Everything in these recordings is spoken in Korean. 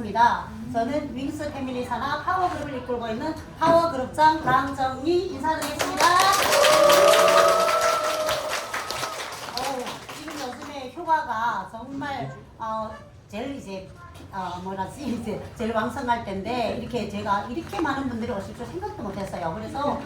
반갑습니다. 저는 윙스 패밀리 산하 파워그룹을 이끌고 있는 파워그룹장 강정희 인사드리겠습니다. 지금 요즘에 휴가가 정말 제일 이제 제일 왕성할 때인데 이렇게 제가 이렇게 많은 분들이 오실 줄 생각도 못했어요. 그래서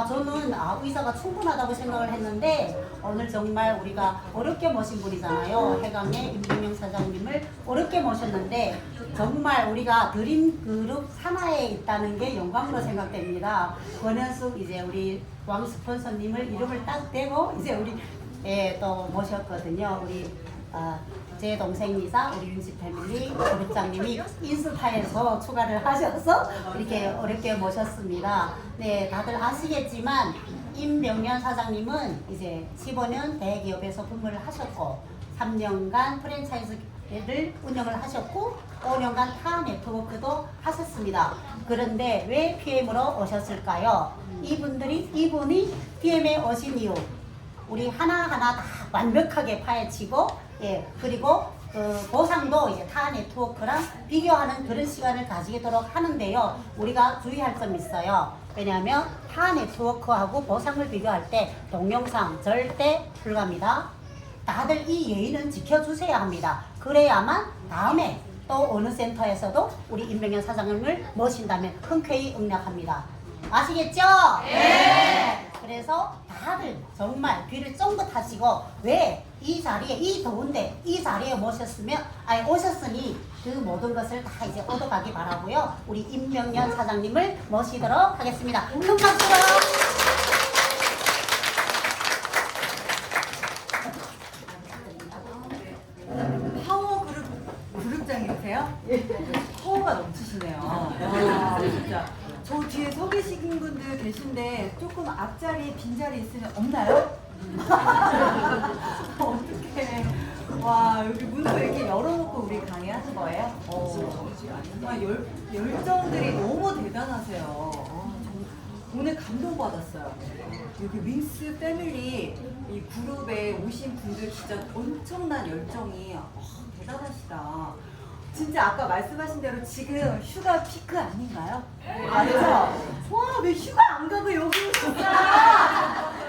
저는 의사가 충분하다고 생각을 했는데 오늘 정말 우리가 어렵게 모신 분이잖아요. 해강의 임병영 사장님을 어렵게 모셨는데 정말 우리가 드림그룹 산하에 있다는 게 영광으로 생각됩니다. 권현숙 이제 우리 왕 스폰서님을 이름을 딱 대고 이제 우리 또 모셨거든요. 우리 제 동생이사 우리 윙스 패밀리 그룹장님이 인스타에서 추가를 하셔서 이렇게 어렵게 모셨습니다. 네, 다들 아시겠지만 임병연 사장님은 이제 15년 대기업에서 근무를 하셨고 3년간 프랜차이즈를 운영을 하셨고 5년간 타 네트워크도 하셨습니다. 그런데 왜 PM으로 오셨을까요? 이분이 PM에 오신 이유 우리 하나하나 다 완벽하게 파헤치고 그리고 보상도 이제 타 네트워크랑 비교하는 그런 시간을 가지도록 하는데요. 우리가 주의할 점이 있어요. 왜냐하면 타 네트워크하고 보상을 비교할 때 동영상 절대 불가합니다. 다들 이 예의는 지켜주셔야 합니다. 그래야만 다음에 또 어느 센터에서도 우리 임병연 사장님을 모신다면 흔쾌히 응낙합니다. 아시겠죠? 네. 그래서 다들 정말 귀를 쫑긋 하시고 왜 이 자리에 이 더운데 이 자리에 오셨으니 그 모든 것을 다 이제 얻어가기 바라고요. 우리 임병연 사장님을 모시도록 하겠습니다. 큰 박수로. 파워 그룹장이세요? 파워가 넘치시네요. 진짜. 저 뒤에 서 계신 분들 계신데 조금 앞자리 빈자리 있으면 없나요? 어떡해. 와, 여기 문도 이렇게 열어놓고 우리 강의하는 거예요? 열정들이 너무 대단하세요. 오늘 감동받았어요. 여기 윙스 패밀리 이 그룹에 오신 분들 진짜 엄청난 열정이 대단하시다. 진짜 아까 말씀하신 대로 지금 휴가 피크 아닌가요? 맞죠? 와, 왜 휴가 안 가고 여기 오셨어요?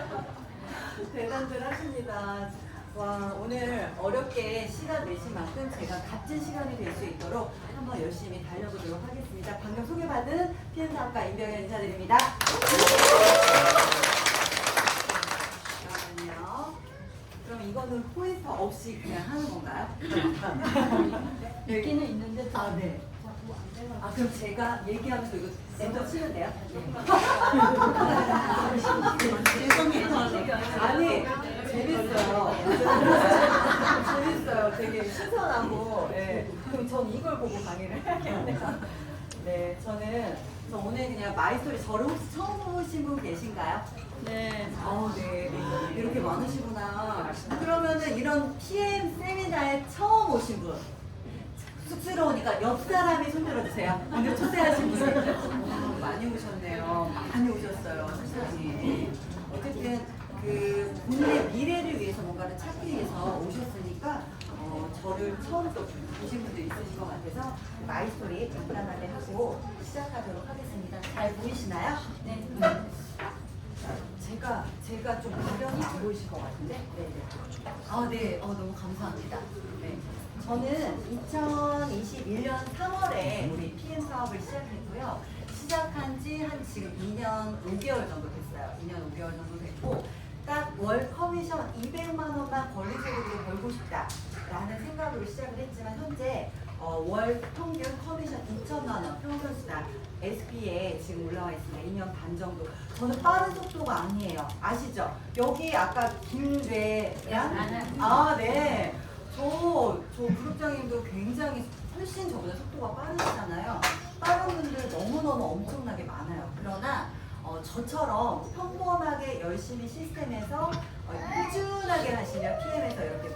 대단들 하십니다. 와, 오늘 어렵게 시간 내신 만큼 제가 값진 시간이 될 수 있도록 한번 열심히 달려보도록 하겠습니다. 방금 소개받은 PM사업가 임병연 인사드립니다. 잠깐만요. 그럼 이거는 포인터 없이 그냥 하는 건가요? 있기는 있는데 네. 그럼 제가 얘기하면서 이거 엔터 치면 돼요? 아니, 재밌어요. 재밌어요. 되게 신선하고. 그럼 전 이걸 보고 강의를 해야겠네요. 네, 저 오늘 그냥 마이스토리 저를 혹시 처음 보신 분 계신가요? 네. 네. 이렇게 많으시구나. 그러면은 이런 PM 세미나에 처음 오신 분. 쑥스러우니까 옆 사람이 손 들어주세요. 오늘 초대하신 분들 많이 오셨네요. 많이 오셨어요, 세상에. 어쨌든 그 본인의 미래를 위해서 뭔가를 찾기 위해서 오셨으니까 저를 처음 또 보신 분들 있으신 것 같아서 마이스토리 간단하게 하고 시작하도록 하겠습니다. 잘 보이시나요? 네. 제가 좀 가련이 안 보이실 것 같은데? 네. 너무 감사합니다. 네. 저는 2021년 3월에 우리 PM 사업을 시작했고요. 시작한 지 지금 2년 5개월 정도 됐어요. 2년 5개월 정도 됐고, 딱 월 커미션 200만 원만 권리적으로 벌고 싶다라는 생각으로 시작을 했지만, 현재 월 평균 커미션 2천만 원 평균수당 SP에 지금 올라와 있습니다. 2년 반 정도. 저는 빠른 속도가 아니에요. 아시죠? 여기 아까 김래양? 네. 저 그룹장님도 굉장히 훨씬 저보다 속도가 빠르시잖아요. 빠른 분들 너무너무 엄청나게 많아요. 그러나 저처럼 평범하게 열심히 시스템에서 꾸준하게 하시면 PM에서 이렇게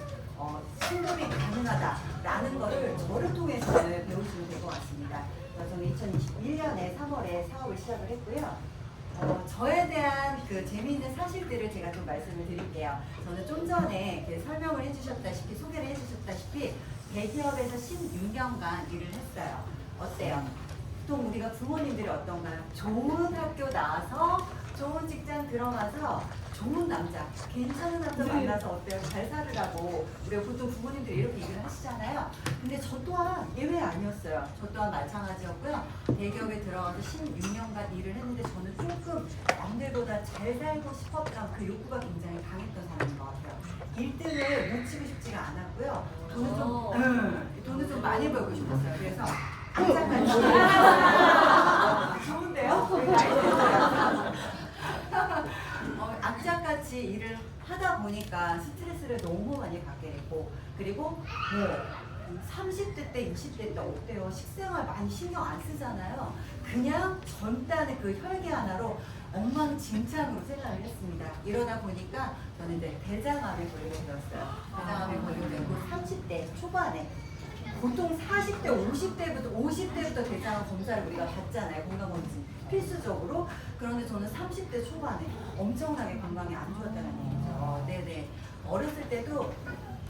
승급이 가능하다라는 거를 저를 통해서는 배우시면 될 것 같습니다. 저는 2021년에 3월에 사업을 시작을 했고요. 저에 대한 그 재미있는 사실들을 제가 좀 말씀을 드릴게요. 저는 좀 전에 설명을 해주셨다시피, 소개를 해주셨다시피 대기업에서 16년간 일을 했어요. 어때요? 보통 우리가 부모님들이 어떤가요? 좋은 학교 나와서 좋은 직장 들어가서 좋은 남자, 괜찮은 남자 만나서 어때요? 잘 살으라고 우리가 보통 부모님들이 이렇게 얘기를 하시잖아요. 근데 저 또한 예외 아니었어요. 저 또한 마찬가지였고요. 대기업에 들어가서 16년간 일을 했는데 저는 조금 남들보다 잘 살고 싶었던 그 욕구가 굉장히 강했던 사람인 것 같아요. 1등을 놓치고 싶지가 않았고요. 돈을 좀 많이 벌고 싶었어요. 그래서 악착같이 좋은데요? 악착같이 일을 하다 보니까 스트레스를 너무 많이 받게 됐고, 그리고 뭐 30대 때, 20대 때 어때요? 식생활 많이 신경 안 쓰잖아요. 그냥 젊다는 그 혈기 하나로 엉망진창으로 생활을 했습니다. 이러다 보니까 저는 이제 대장암에 걸리게 되었어요. 대장암에 걸리게 되고 30대 초반에 보통 40대, 50대부터 대장암 검사를 우리가 받잖아요. 건강검진 필수적으로. 그런데 저는 30대 초반에 엄청나게 건강이 안 좋았다는 얘기죠. 네네. 어렸을 때도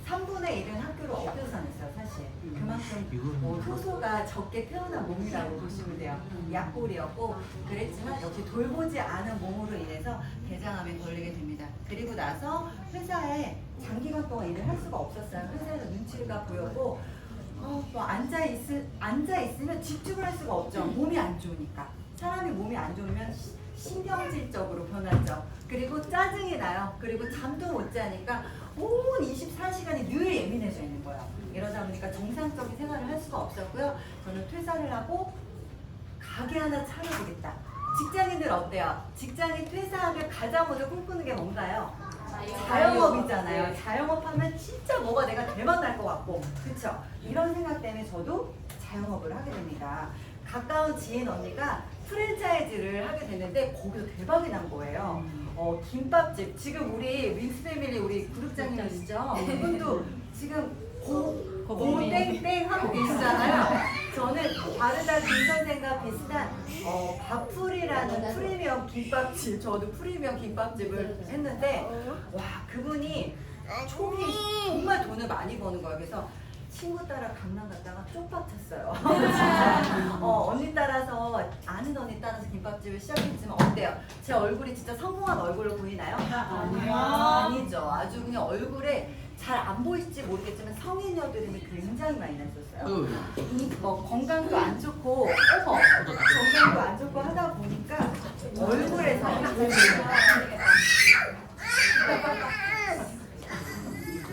3분의 1은 학교를 엎여서 다녔어요, 사실. 그만큼 효소가 적게 태어난 몸이라고 보시면 돼요. 약골이었고, 그랬지만 역시 돌보지 않은 몸으로 인해서 대장암에 걸리게 됩니다. 그리고 나서 회사에 장기간 동안 일을 할 수가 없었어요. 회사에서 눈치가 보였고, 뭐 앉아있으면 집중을 할 수가 없죠. 몸이 안 좋으니까. 사람이 몸이 안 좋으면 신경질적으로 변하죠. 그리고 짜증이 나요. 그리고 잠도 못 자니까 온 24시간이 늘 예민해져 있는 거예요. 이러다 보니까 정상적인 생활을 할 수가 없었고요. 저는 퇴사를 하고 가게 하나 차려보겠다. 직장인들 어때요? 직장인 퇴사하면 가장 먼저 꿈꾸는 게 뭔가요? 자영업이잖아요. 자영업 하면 진짜 뭐가 내가 대박 날 것 같고, 그쵸? 이런 생각 때문에 저도 자영업을 하게 됩니다. 가까운 지인 언니가 프랜차이즈를 하게 됐는데 거기서 대박이 난 거예요. 김밥집. 지금 우리 윙스 패밀리 우리 그룹장님이시죠? 그분도 지금 고땡땡 하고 계시잖아요. 저는 바르다 김 선생과 비슷한 밥풀이라는 프리미엄 김밥집, 저도 프리미엄 김밥집을 했는데, 와, 그분이 초기 정말 돈을 많이 버는 거예요. 그래서 친구 따라 강남 갔다가 쪽박 쳤어요. 진짜. 언니 따라서, 아는 언니 따라서 김밥집을 시작했지만 어때요? 제 얼굴이 진짜 성공한 얼굴로 보이나요? 아니요. 아니죠. 아주 그냥 얼굴에 잘 안 보일지 모르겠지만 성인 여드름이 굉장히 많이 났었어요. 건강도 안 좋고, 건강도 안 좋고 하다 보니까 얼굴에서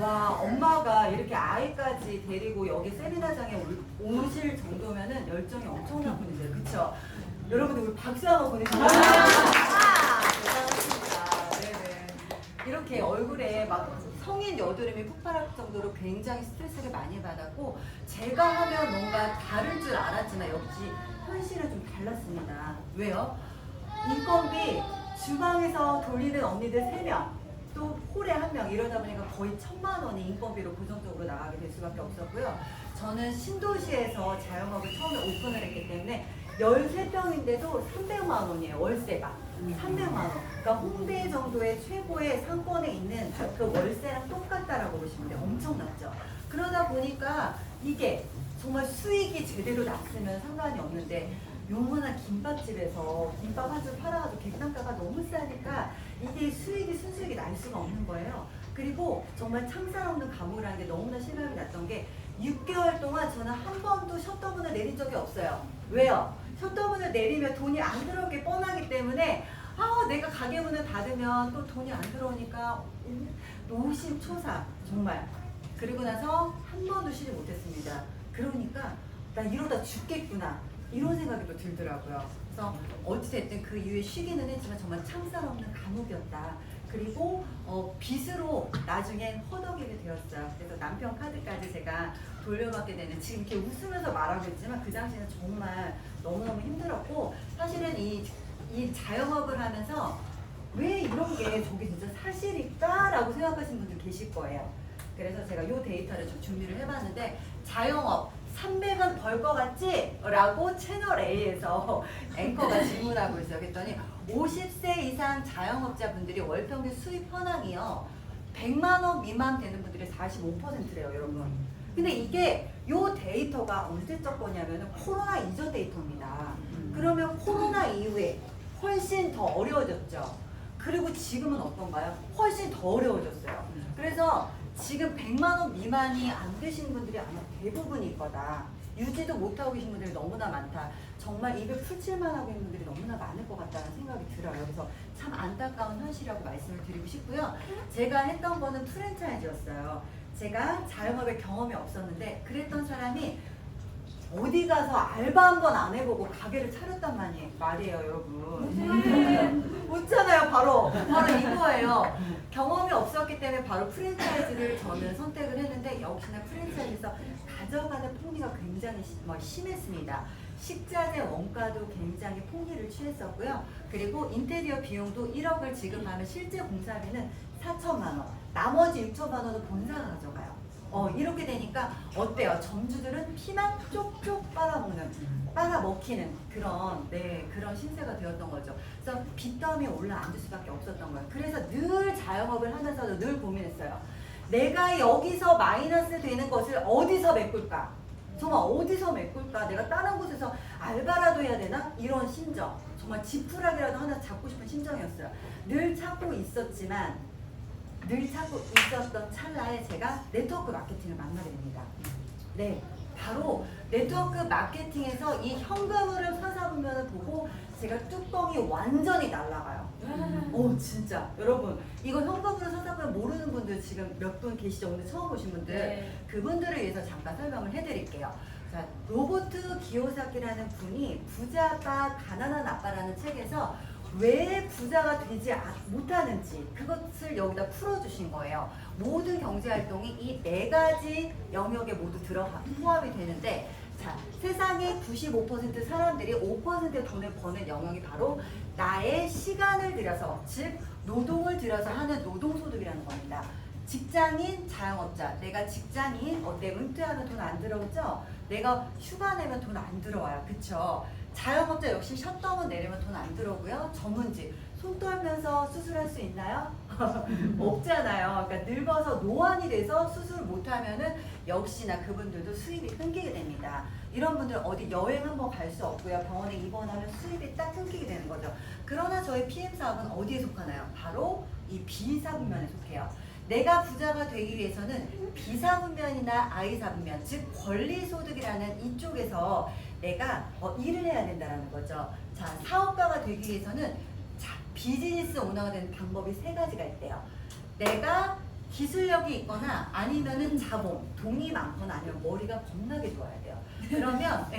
와, 엄마가 이렇게 아이까지 데리고 여기 세미나장에 오실 정도면은 열정이 엄청난 분이세요. 그쵸? 여러분들 우리 박수 한번 보내주세요. 대단하십니다. 네네. 이렇게 얼굴에 막 성인 여드름이 폭발할 정도로 굉장히 스트레스를 많이 받았고, 제가 하면 뭔가 다른 줄 알았지만 역시 현실은 좀 달랐습니다. 왜요? 인건비 주방에서 돌리는 언니들 3명, 또 홀에 1명, 이러다 보니까 거의 1,000만 원이 인건비로 고정적으로 나가게 될 수밖에 없었고요. 저는 신도시에서 자영업을 처음에 오픈을 했기 때문에 13평인데도 300만 원이에요, 월세가. 300만 원. 그러니까 홍대 정도의 최고의 상권에 있는 그 월세랑 똑같다라고 보시면 돼요. 엄청났죠. 그러다 보니까 이게 정말 수익이 제대로 났으면 상관이 없는데, 요만한 김밥집에서 김밥 한 줄 팔아가지고 객단가가 너무 싸니까 이게 순수익이 날 수가 없는 거예요. 그리고 정말 창살 없는 감옥이라는 게 너무나 실감이 났던 게, 6개월 동안 저는 한 번도 셧다운을 내린 적이 없어요. 왜요? 셧다운을 내리면 돈이 안 들어올 게 뻔하기 때문에, 내가 가게 문을 닫으면 또 돈이 안 들어오니까 노심초사, 정말. 그리고 나서 한 번도 쉬지 못했습니다. 그러니까 나 이러다 죽겠구나, 이런 생각이 또 들더라고요. 그래서 어찌됐든 그 이후에 쉬기는 했지만 정말 창살 없는 감옥이었다. 그리고 빚으로 나중에 허덕이게 되었어요. 그래서 남편 카드까지 제가 돌려받게 되는, 지금 이렇게 웃으면서 말하고 있지만 그 당시에는 정말 너무너무 힘들었고, 사실은 이 자영업을 하면서 왜 이런 게 저게 진짜 사실일까? 라고 생각하시는 분들 계실 거예요. 그래서 제가 이 데이터를 좀 준비를 해봤는데, 자영업 300원 벌 것 같지? 라고 채널 A에서 앵커가 질문하고 있어요. 그랬더니 50세 이상 자영업자분들이 월 평균 수입 현황이요, 100만 원 미만 되는 분들이 45%래요, 여러분. 근데 이게 요 데이터가 언제적 거냐면은 코로나 이전 데이터입니다. 그러면 코로나 이후에 훨씬 더 어려워졌죠. 그리고 지금은 어떤가요? 훨씬 더 어려워졌어요. 그래서 지금 100만 원 미만이 안 되신 분들이 아마 대부분일 거다. 유지도 못하고 계신 분들이 너무나 많다. 정말 입에 풀칠만 하고 있는 분들이 너무나 많을 것 같다는 생각이 들어요. 그래서 참 안타까운 현실이라고 말씀을 드리고 싶고요. 제가 했던 거는 프랜차이즈였어요. 제가 자영업에 경험이 없었는데 그랬던 사람이 어디 가서 알바 한 번 안 해보고 가게를 차렸단 말이에요, 여러분. 웃잖아요, 바로 이거예요. 경험이 없었기 때문에 바로 프랜차이즈를 저는 선택을 했는데 역시나 프랜차이즈에서 가져가는 폭리가 굉장히 심했습니다. 식자재 원가도 굉장히 폭리를 취했었고요. 그리고 인테리어 비용도 1억을 지급하면 실제 공사비는 4천만 원, 나머지 6천만 원은 본사가 가져가요. 이렇게 되니까 어때요? 점주들은 피만 쪽쪽 빨아먹히는 그런 신세가 되었던 거죠. 그래서 빚더미에 올라앉을 수밖에 없었던 거예요. 그래서 늘 자영업을 하면서도 늘 고민했어요. 내가 여기서 마이너스 되는 것을 어디서 메꿀까? 정말 어디서 메꿀까? 내가 다른 곳에서 알바라도 해야 되나? 이런 심정. 정말 지푸라기라도 하나 잡고 싶은 심정이었어요. 늘 찾고 있었지만 늘 찾고 있었던 찰나에 제가 네트워크 마케팅을 만나게 됩니다. 네, 바로 네트워크 마케팅에서 이 현금흐름 사사분면을 보고 제가 뚜껑이 완전히 날아가요. 진짜 여러분 이거 현금흐름 사사분면 모르는 분들 지금 몇 분 계시죠? 오늘 처음 보신 분들 네. 그분들을 위해서 잠깐 설명을 해드릴게요. 자, 로버트 기요사키라는 분이 부자가 가난한 아빠라는 책에서 왜 부자가 되지 못하는지 그것을 여기다 풀어주신 거예요. 모든 경제활동이 이 4가지 영역에 모두 포함이 되는데 자, 세상의 95% 사람들이 5%의 돈을 버는 영역이 바로 나의 시간을 들여서 즉 노동을 들여서 하는 노동소득이라는 겁니다. 직장인, 자영업자, 내가 직장인, 내가 은퇴하면 돈 안 들어오죠? 내가 휴가 내면 돈 안 들어와요. 그쵸? 자영업자 역시 셧다운 내리면 돈 안 들어오고요. 전문직, 손 떨면서 수술할 수 있나요? 없잖아요. 그러니까 늙어서 노안이 돼서 수술을 못하면은 역시나 그분들도 수입이 끊기게 됩니다. 이런 분들 어디 여행 한번 갈 수 없고요. 병원에 입원하면 수입이 딱 끊기게 되는 거죠. 그러나 저희 PM 사업은 어디에 속하나요? 바로 이 비사분면에 속해요. 내가 부자가 되기 위해서는 비사분면이나 아이사분면, 즉 권리소득이라는 이쪽에서 내가 일을 해야 된다는 거죠. 자, 사업가가 되기 위해서는 비즈니스 오너가 되는 방법이 3가지가 있대요. 내가 기술력이 있거나 아니면은 자본, 돈이 많거나 아니면 머리가 겁나게 좋아야 돼요. 그러면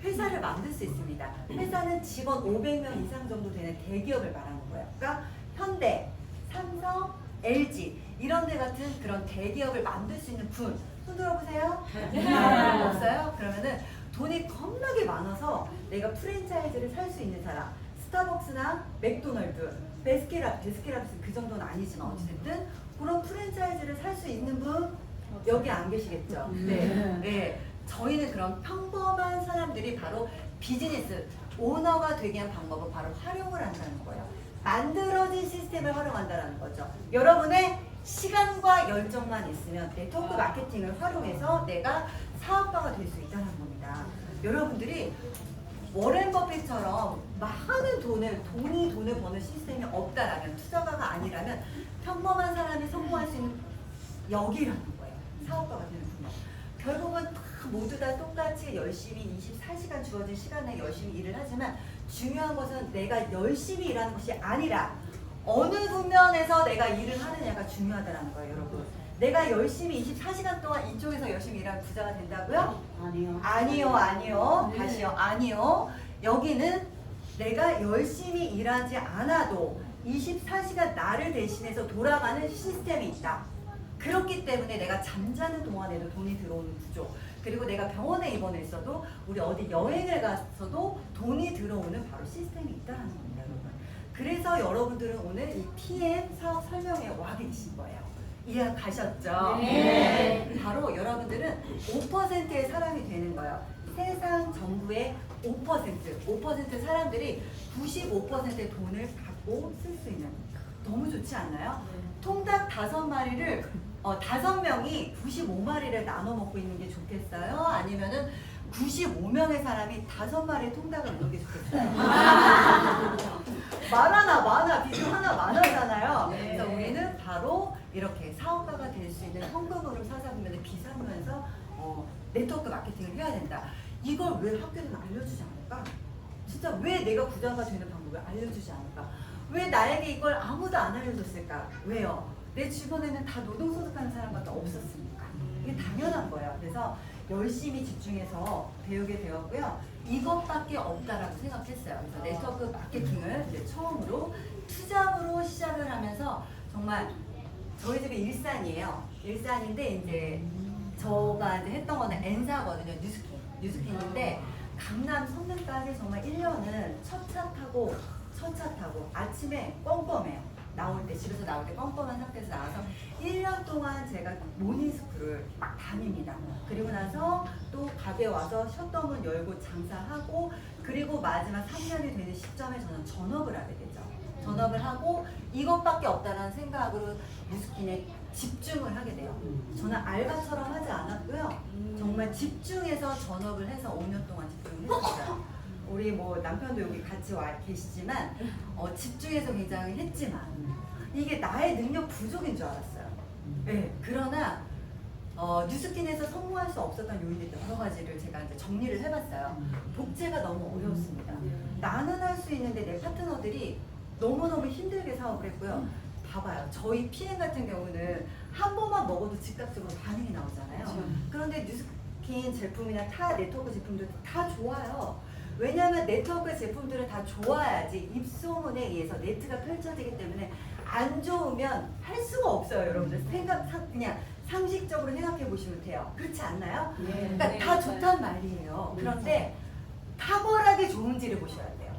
회사를 만들 수 있습니다. 회사는 직원 500명 이상 정도 되는 대기업을 말하는 거예요. 그러니까 현대, 삼성, LG 이런 데 같은 그런 대기업을 만들 수 있는 분 손 들어보세요. 없어요? 그러면은 돈이 겁나게 많아서 내가 프랜차이즈를 살 수 있는 사람, 스타벅스나 맥도널드, 베스킨라빈스 그 정도는 아니지만 어쨌든 그런 프랜차이즈를 살 수 있는 분 여기 안 계시겠죠? 네. 저희는 그런 평범한 사람들이 바로 비즈니스 오너가 되게 한 방법을 바로 활용을 한다는 거예요. 만들어진 시스템을 활용한다는 거죠. 여러분의 시간과 열정만 있으면 네트워크 마케팅을 활용해서 내가 사업가가 될 수 있다는 겁니다. 여러분들이 워렌 버핏처럼 많은 돈을 버는 시스템이 없다라면, 투자가가 아니라면 평범한 사람이 성공할 수 있는 여기라는 거예요. 사업가가 되는 분야. 결국은 모두 다 똑같이 열심히 24시간 주어진 시간에 열심히 일을 하지만 중요한 것은 내가 열심히 일하는 것이 아니라 어느 국면에서 내가 일을 하느냐가 중요하다는 거예요, 여러분. 내가 열심히 24시간 동안 이쪽에서 열심히 일하면 부자가 된다고요? 아니요. 다시요. 아니요. 여기는 내가 열심히 일하지 않아도 24시간 나를 대신해서 돌아가는 시스템이 있다. 그렇기 때문에 내가 잠자는 동안에도 돈이 들어오는 구조, 그리고 내가 병원에 입원을 있어도 우리 어디 여행을 갔어도 돈이 들어오는 바로 시스템이 있다는 겁니다, 여러분. 그래서 여러분들은 오늘 이 PM 사업 설명회에 와 계신 거예요. 이해 가셨죠? 네. 바로 여러분들은 5%의 사람이 되는 거예요. 세상 전부의 5% 사람들이 95%의 돈을 갖고 쓸 수 있는 너무 좋지 않나요? 통닭 5마리를 5명이 95마리를 나눠 먹고 있는 게 좋겠어요? 아니면은 95명의 사람이 5마리의 통닭을 먹는 게 좋겠어요? 많아 비중 하나 많아잖아요. 네. 그래서 우리는 바로 이렇게 사업가가 될 수 있는 현금으로 사서보면 비상하면서 네트워크 마케팅을 해야 된다. 이걸 왜 학교에서 알려주지 않을까? 진짜 왜 내가 부자가 되는 방법을 알려주지 않을까? 왜 나에게 이걸 아무도 안 알려줬을까? 왜요? 내 주변에는 다 노동소득하는 사람밖에 없었으니까. 이게 당연한 거예요. 그래서 열심히 집중해서 배우게 되었고요. 이것밖에 없다라고 생각했어요. 그래서 네트워크 마케팅을 이제 처음으로 투잡으로 시작을 하면서 정말 저희 집이 일산이에요. 일산인데 이제 저가 이제 했던 거는 N사거든요. 뉴스킨인데 강남 성능까지 정말 1년은 첫 차 타고 아침에 껌껌해요. 집에서 나올 때 껌껌한 상태에서 나와서 1년 동안 제가 모닝스쿨을 막 다닙니다. 그리고 나서 또 가게 와서 셧다운 열고 장사하고 그리고 마지막 3년이 되는 시점에 저는 전업을 하게 되죠. 전업을 하고 이것밖에 없다는 생각으로 뉴스킨에 집중을 하게 돼요. 저는 알바처럼 하지 않았고요. 정말 집중해서 전업을 해서 5년 동안 집중을 했어요. 우리 뭐 남편도 여기 같이 와 계시지만 집중해서 굉장히 했지만 이게 나의 능력 부족인 줄 알았어요. 네, 그러나 뉴스킨에서 성공할 수 없었던 요인들 여러 가지를 제가 이제 정리를 해봤어요. 복제가 너무 어려웠습니다. 나는 할 수 있는데 내 파트너들이 너무너무 힘들게 사업을 했고요. 봐봐요. 저희 PM 같은 경우는 한 번만 먹어도 즉각적으로 반응이 나오잖아요. 그런데 뉴스킨 제품이나 타 네트워크 제품들 다 좋아요. 왜냐하면 네트워크 제품들은 다 좋아야지 입소문에 의해서 네트가 펼쳐지기 때문에 안 좋으면 할 수가 없어요. 여러분들 그냥 상식적으로 생각해 보시면 돼요. 그렇지 않나요? 그러니까 다 좋단 말이에요. 그런데 탁월하게 좋은지를 보셔야 돼요.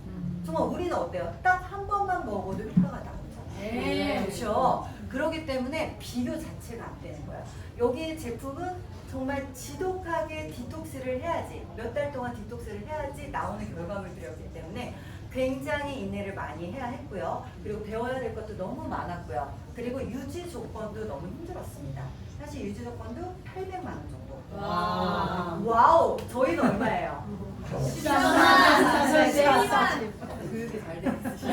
정말 우리는 어때요? 딱 한 번만 먹어도 효과가 나오잖아요. 그렇죠? 그렇기 때문에 비교 자체가 안 되는 거예요. 여기 제품은 정말 지독하게 디톡스를 해야지 몇 달 동안 디톡스를 해야지 나오는 결과물들이었기 때문에 굉장히 인내를 많이 해야 했고요. 그리고 배워야 될 것도 너무 많았고요. 그리고 유지 조건도 너무 힘들었습니다. 사실 유지 조건도 800만 원 정도. 와우! 저희는 얼마예요? 10만. 교육이 잘 돼 있으시죠?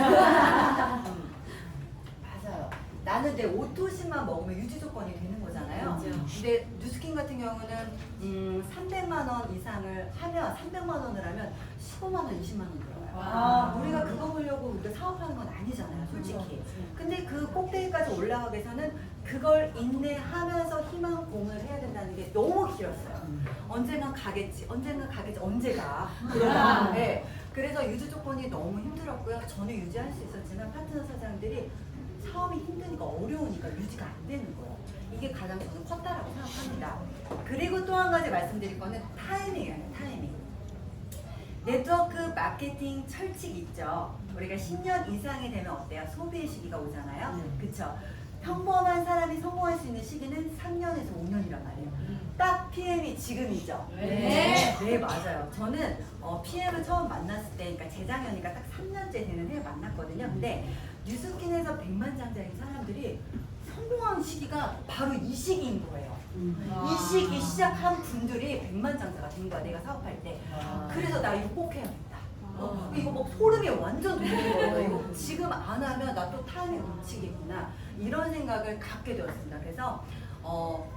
맞아요. 나는 내 오토신만 먹으면 유지 조건이 되는 거잖아요. 근데 뉴스킨 같은 경우는 300만 원 이상을 하면 300만 원을 하면 15만 원, 20만 원 들어가요. 우리가 그거 보려고 우리가 사업하는 건 아니잖아요, 솔직히. 근데 그 꼭대기까지 올라가기 위해서는 그걸 인내하면서 희망 공을 해야 된다는 게 너무 길었어요. 언젠가 가겠지, 언제가. 네. 그래서 유지 조건이 너무 힘들었고요. 저는 유지할 수 있었지만 파트너 사장들이 사업이 힘드니까 어려우니까 유지가 안 되는 거예요. 이게 가장 저는 컸다라고 생각합니다. 그리고 또 한 가지 말씀드릴 거는 타이밍이에요. 타이밍. 네트워크 마케팅 철칙 있죠. 우리가 10년 이상이 되면 어때요? 소비의 시기가 오잖아요. 그쵸? 평범한 사람이 성공할 수 있는 시기는 3년에서 5년이란 말이에요. 딱 PM이 지금이죠. 네, 맞아요. 저는 PM을 처음 만났을 때, 그러니까 재작년이니까 딱 3년째 되는 해에 만났거든요. 근데 뉴스킨에서 백만장자인 사람들이 성공한 시기가 바로 이 시기인 거예요. 이 시기 시작한 분들이 백만장자가 된 거야, 내가 사업할 때. 그래서 나 이거 꼭 해야겠다. 이거 뭐 소름이 완전 돋는 거예요. 이거 지금 안 하면 나 또 타이밍 놓치겠구나. 이런 생각을 갖게 되었습니다. 그래서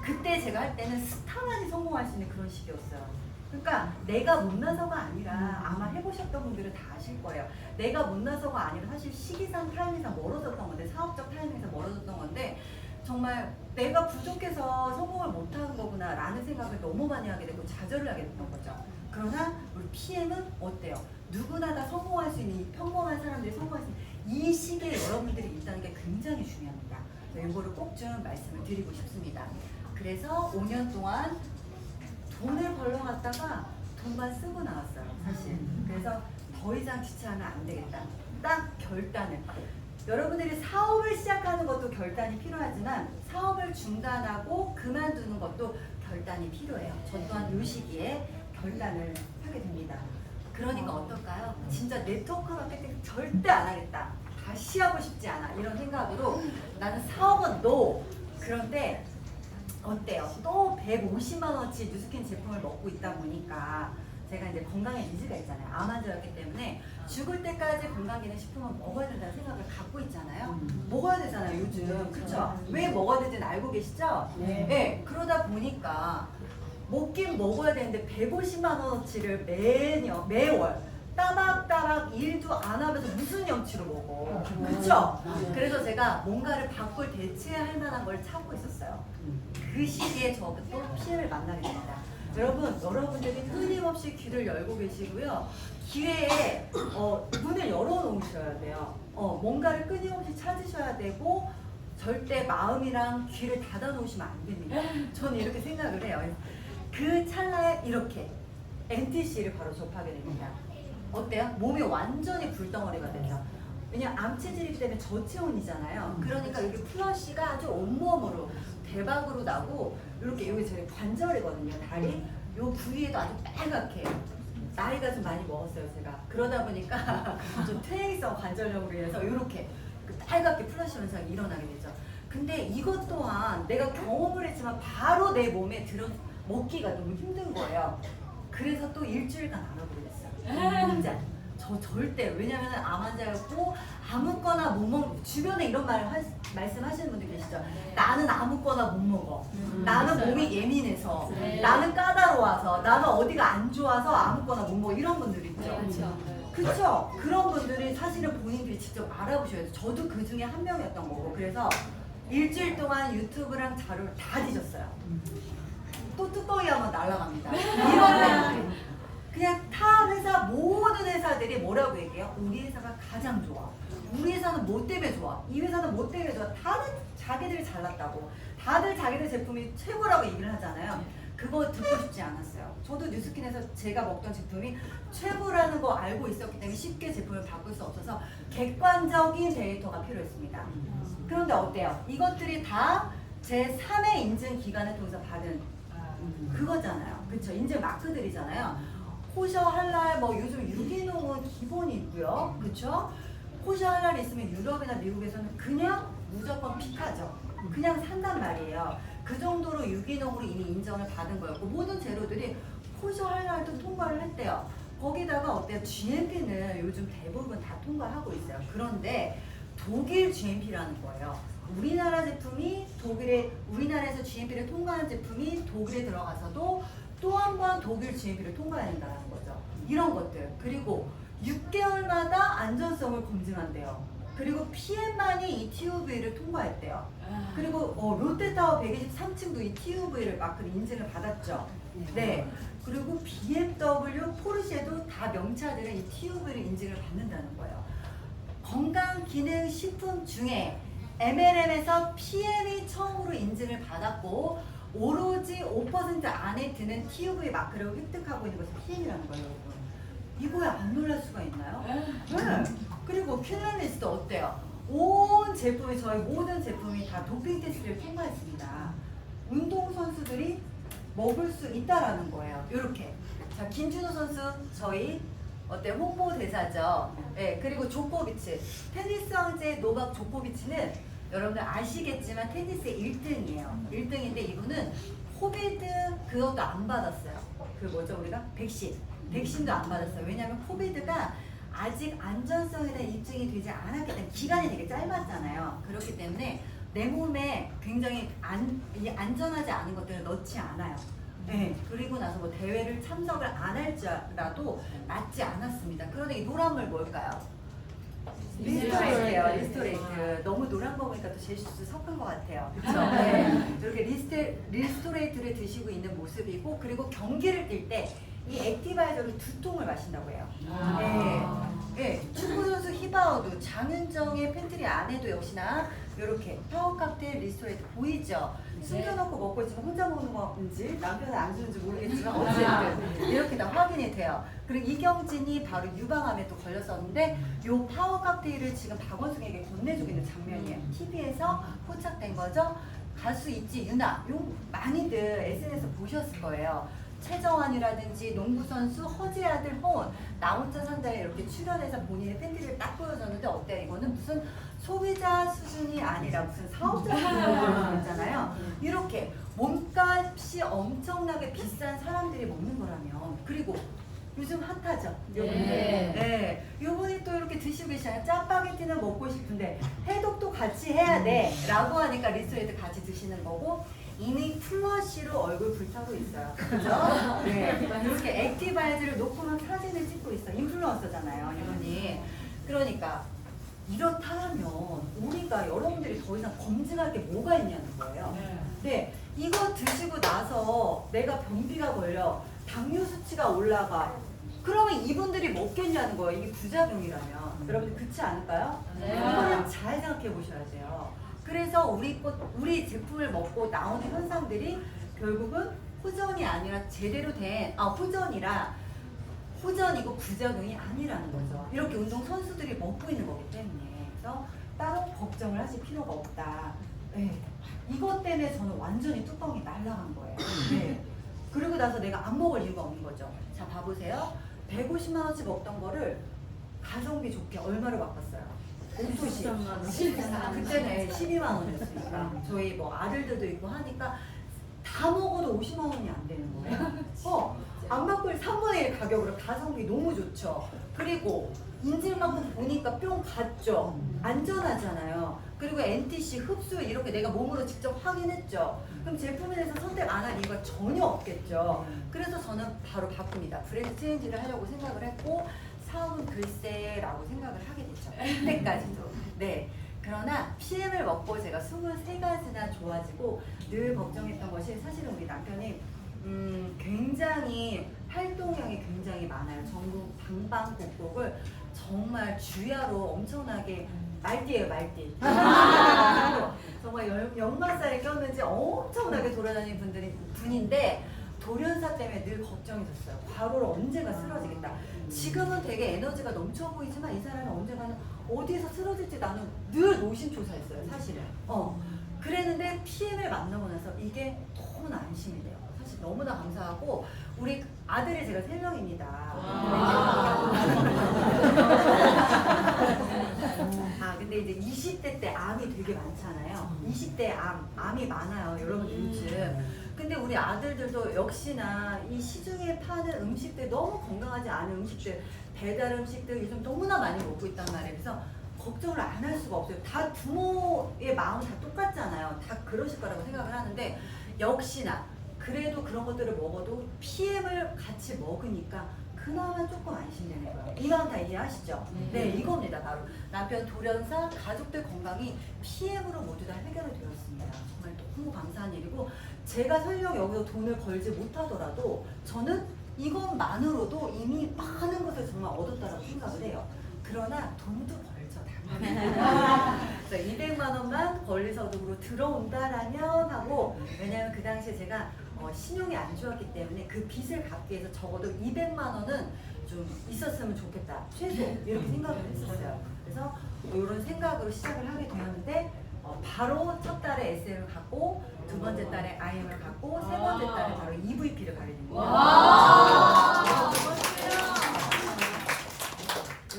그때 제가 할 때는 스타만이 성공할 수 있는 그런 시기였어요. 그러니까 내가 못나서가 아니라 아마 해보셨던 분들은 다 아실 거예요. 내가 못나서가 아니라 사실 시기상 타이밍상 멀어졌던 건데, 사업적 타이밍에서 멀어졌던 건데, 정말 내가 부족해서 성공을 못하는 거구나 라는 생각을 너무 많이 하게 되고 좌절을 하게 됐던 거죠. 그러나 우리 PM은 어때요? 누구나 다 성공할 수 있는, 이 평범한 사람들이 성공할 수 있는 이 시기에 여러분들이 있다는 게 굉장히 중요합니다. 이거를 꼭 좀 말씀을 드리고 싶습니다. 그래서 5년 동안 돈을 벌러 갔다가 돈만 쓰고 나왔어요, 사실. 그래서 더 이상 지체하면 안 되겠다. 딱 결단을. 여러분들이 사업을 시작하는 것도 결단이 필요하지만 사업을 중단하고 그만두는 것도 결단이 필요해요. 저 또한 이 시기에 결단을 하게 됩니다. 그러니까 어떨까요? 진짜 네트워크 마케팅 절대 안 하겠다. 다시 하고 싶지 않아. 이런 생각으로 나는 사업은 노. 그런데 어때요? 또 150만 원치 뉴스킨 제품을 먹고 있다 보니까 제가 이제 건강에 니즈가 있잖아요. 암 환자였기 때문에 죽을 때까지 건강기능식품은 먹어야 된다는 생각을 갖고 있잖아요. 먹어야 되잖아요, 요즘. 그쵸? 왜 먹어야 되는지는 알고 계시죠? 네. 그러다 보니까 먹긴 먹어야 되는데 150만 원어치를 매월 따박따박 일도 안 하면서 무슨 염치로 먹어. 그쵸? 그래서 제가 뭔가를 바꿀 대체할 만한 걸 찾고 있었어요. 그 시기에 저도 또 PM을 만나게 됩니다. 여러분들이 끊임없이 귀를 열고 계시고요. 기회에 문을 열어놓으셔야 돼요. 뭔가를 끊임없이 찾으셔야 되고 절대 마음이랑 귀를 닫아놓으시면 안 됩니다. 저는 이렇게 생각을 해요. 그 찰나에 이렇게 NTC를 바로 접하게 됩니다. 어때요? 몸이 완전히 불덩어리가 되죠. 왜냐면 암체질이기 때문에 저체온이잖아요. 그러니까 여기 플러시가 아주 온몸으로 대박으로 나고 이렇게 여기 저희 관절이거든요. 다리 요 부위에도 아주 빨갛게 나이가 좀 많이 먹었어요 제가. 그러다 보니까 좀 퇴행성 관절염으로 인해서 이렇게 빨갛게 플러시 현상이 일어나게 되죠. 근데 이것 또한 내가 경험을 했지만 바로 내 몸에 먹기가 너무 힘든 거예요. 그래서 또 일주일간 안 하고 그랬어요. 혼자. 저 절대, 왜냐면 암 환자였고 아무거나 못 먹, 주변에 이런 말씀하시는 분들 계시죠. 나는 아무거나 못 먹어. 나는 맞아요. 몸이 예민해서, 네. 나는 까다로워서, 나는 어디가 안 좋아서 아무거나 못 먹어. 이런 분들 있죠. 그렇죠. 그쵸? 그런 분들이 사실은 본인들이 직접 알아보셔야 돼요. 저도 그 중에 한 명이었던 거고. 그래서 일주일 동안 유튜브랑 자료를 다 뒤졌어요. 또 뚜껑이 한번 날아갑니다. 이것 때문에. 그냥 타 회사, 모든 회사들이 뭐라고 얘기해요? 우리 회사가 가장 좋아. 우리 회사는 뭐 때문에 좋아? 이 회사는 뭐 때문에 좋아? 다들 자기들이 잘났다고. 다들 자기들 제품이 최고라고 얘기를 하잖아요. 그거 듣고 싶지 않았어요. 저도 뉴스킨에서 제가 먹던 제품이 최고라는 거 알고 있었기 때문에 쉽게 제품을 바꿀 수 없어서 객관적인 데이터가 필요했습니다. 그런데 어때요? 이것들이 다 제 3회 인증 기간을 통해서 받은 그거잖아요. 그쵸? 인증 마크들이잖아요. 코셔 할랄, 뭐 요즘 유기농은 기본이 있고요. 그쵸? 코셔 할랄이 있으면 유럽이나 미국에서는 그냥 무조건 픽하죠. 그냥 산단 말이에요. 그 정도로 유기농으로 이미 인정을 받은 거였고 모든 재료들이 코셔 할랄도 통과를 했대요. 거기다가 어때요? GMP는 요즘 대부분 다 통과하고 있어요. 그런데 독일 GMP라는 거예요. 우리나라 제품이 우리나라에서 GMP를 통과한 제품이 독일에 들어가서도 또 한 번 독일 GMP를 통과해야 된다는 거죠. 이런 것들. 그리고 6개월마다 안전성을 검증한대요. 그리고 PM만이 이 TUV를 통과했대요. 그리고 롯데타워 123층도 이 TUV를 마크를 인증을 받았죠. 네. 그리고 BMW, 포르쉐도 다 명차들은 이 TUV를 인증을 받는다는 거예요. 건강기능식품 중에 MLM에서 PM이 처음으로 인증을 받았고 오로지 5% 안에 드는 TUV 마크를 획득하고 있는 것이 PM이라는 거예요, 여러분. 이거에 안 놀랄 수가 있나요? 네. 그리고 큐널리스트 어때요? 온 제품이, 저희 모든 제품이 다 도핑 테스트를 통과했습니다. 운동선수들이 먹을 수 있다라는 거예요. 이렇게. 자, 김준호 선수, 저희 홍보대사죠. 네, 그리고 조코비치. 테니스 황제 노박 조코비치는 여러분들 아시겠지만 테니스의 1등이에요. 1등인데 이분은 코비드 그것도 안 받았어요. 그 뭐죠, 우리가? 백신도 안 받았어요. 왜냐하면 코비드가 아직 안전성에 대한 입증이 되지 않았기 때문에 기간이 되게 짧았잖아요. 그렇기 때문에 내 몸에 굉장히 안전하지 않은 것들을 넣지 않아요. 네. 그리고 나서 뭐 대회를 참석을 안 할지라도 맞지 않았습니다. 그런데 이 노란 물 뭘까요? 리스토레이트예요. 리스토레이트. 너무 노란 거 보니까 또 제주스 섞은 것 같아요. 그렇죠? 네. 이렇게 리스토레이트를 드시고 있는 모습이고, 그리고 경기를 뛸 때 이 액티바이저를 2통을 마신다고 해요. 네. 네. 축구선수 히바우드, 장윤정의 팬트리 안에도 역시나 이렇게 파워 칵테일 리스토레이트 보이죠? 숨겨놓고 먹고 있지만 혼자 먹는 건지 남편은 안 주는지 모르겠지만 어쨌든 이렇게 다 확인이 돼요. 그리고 이경진이 바로 유방암에 또 걸렸었는데 요 파워 칵테일을 지금 박원숙에게 건네주고 있는 장면이에요. TV에서 포착된 거죠. 가수 있지 유나, 요 많이들 SNS 보셨을 거예요. 최정환이라든지 농구선수 허재 아들 허은, 나 혼자 산다에 이렇게 출연해서 본인의 팬티를 딱 보여줬는데 어때? 이거는 무슨 소비자 수준이 아니라 무슨 사업자 수준으로 보여줬잖아요. 이렇게 몸값이 엄청나게 비싼 사람들이 먹는 거라면, 그리고 요즘 핫하죠? 네. 요분이 또 이렇게 드시고 계시잖아요. 짜파게티는 먹고 싶은데 해독도 같이 해야 돼 라고 하니까 리스토레이트 같이 드시는 거고, 이미 플러시로 얼굴 불타고 있어요. 그죠? 네. 이렇게 액티바이즈를 놓고 막 사진을 찍고 있어. 인플루언서잖아요, 이분이. 그러니까 이렇다면 우리가 여러분들이 더 이상 검증할 게 뭐가 있냐는 거예요. 네. 이거 드시고 나서 내가 변비가 걸려, 당뇨 수치가 올라가. 그러면 이분들이 먹겠냐는 거예요. 이게 부작용이라면. 여러분들 그렇지 않을까요? 이거를 잘 생각해 보셔야 돼요. 그래서 우리 제품을 먹고 나오는 현상들이 결국은 호전이 아니라 제대로 된, 호전이라 호전이고 부작용이 아니라는 거죠. 이렇게 운동 선수들이 먹고 있는 거기 때문에. 그래서 따로 걱정을 하실 필요가 없다. 네. 이것 때문에 저는 완전히 뚜껑이 날아간 거예요. 네. 그리고 나서 내가 안 먹을 이유가 없는 거죠. 자, 봐보세요. 150만 원씩 먹던 거를 가성비 좋게 얼마로 바꿨어요? 옥토시. 그때는 12만 원이었으니까. 저희 뭐 아들들도 있고 하니까 다 먹어도 50만 원이 안 되는 거예요. 안 바꿀 3분의 1 가격으로 가성비 너무 좋죠. 그리고 인질만큼 보니까 뿅 갔죠. 안전하잖아요. 그리고 NTC 흡수 이렇게 내가 몸으로 직접 확인했죠. 그럼 제품에 대해서 선택 안 할 이유가 전혀 없겠죠. 그래서 저는 바로 바꿉니다. 브랜드 체인지를 하려고 생각을 했고, 사업은 글쎄라고 생각을 하게 됐죠. 그때까지도. 네. 그러나 PM을 먹고 제가 23가지나 좋아지고 늘 걱정했던 것이, 사실은 우리 남편이 굉장히 활동량이 굉장히 많아요. 전국 방방곡곡을 정말 주야로 엄청나게 말띠예요, 말띠. 정말 역마살에 꼈는지 엄청나게 돌아다니는 분인데, 돌연사 때문에 늘 걱정했었어요. 과로로 언제가 쓰러지겠다. 지금은 되게 에너지가 넘쳐 보이지만 이 사람은 언젠가는 어디서 쓰러질지 나는 늘 노심초사했어요, 사실은. 그랬는데 PM을 만나고 나서 이게 너무나 안심이 돼요. 사실 너무나 감사하고, 우리 아들이 제가 3명입니다. 근데 이제 20대 때 암이 되게 많잖아요. 20대 암이 많아요, 여러분들 요즘. 근데 우리 아들들도 역시나 이 시중에 파는 음식들, 너무 건강하지 않은 음식들, 배달 음식들 요즘 너무나 많이 먹고 있단 말이에요. 그래서 걱정을 안 할 수가 없어요. 다 부모의 마음은 다 똑같잖아요. 다 그러실 거라고 생각을 하는데, 역시나 그래도 그런 것들을 먹어도 PM을 같이 먹으니까 그나마 조금 안심되는 거예요. 이 마음 다 이해하시죠? 네, 이겁니다. 바로 남편 돌연사, 가족들 건강이 PM으로 모두 다 해결이 되었습니다. 정말 너무 감사한 일이고, 제가 설령 여기서 돈을 벌지 못하더라도 저는 이것만으로도 이미 많은 것을 정말 얻었다고 생각을 해요. 그러나 돈도 벌죠, 당연히. 그래서 200만 원만 권리소득으로 들어온다라면 하고, 왜냐하면 그 당시에 제가 신용이 안 좋았기 때문에 그 빚을 갚기 위해서 적어도 200만 원은 좀 있었으면 좋겠다, 최소 이렇게 생각을 했었어요. 그래서 이런 생각으로 시작을 하게 되었는데, 바로 첫 달에 SM을 갖고, 두 번째 달에 IM을 갖고, 세 번째 달에 바로 EVP를 가게 된 거예요.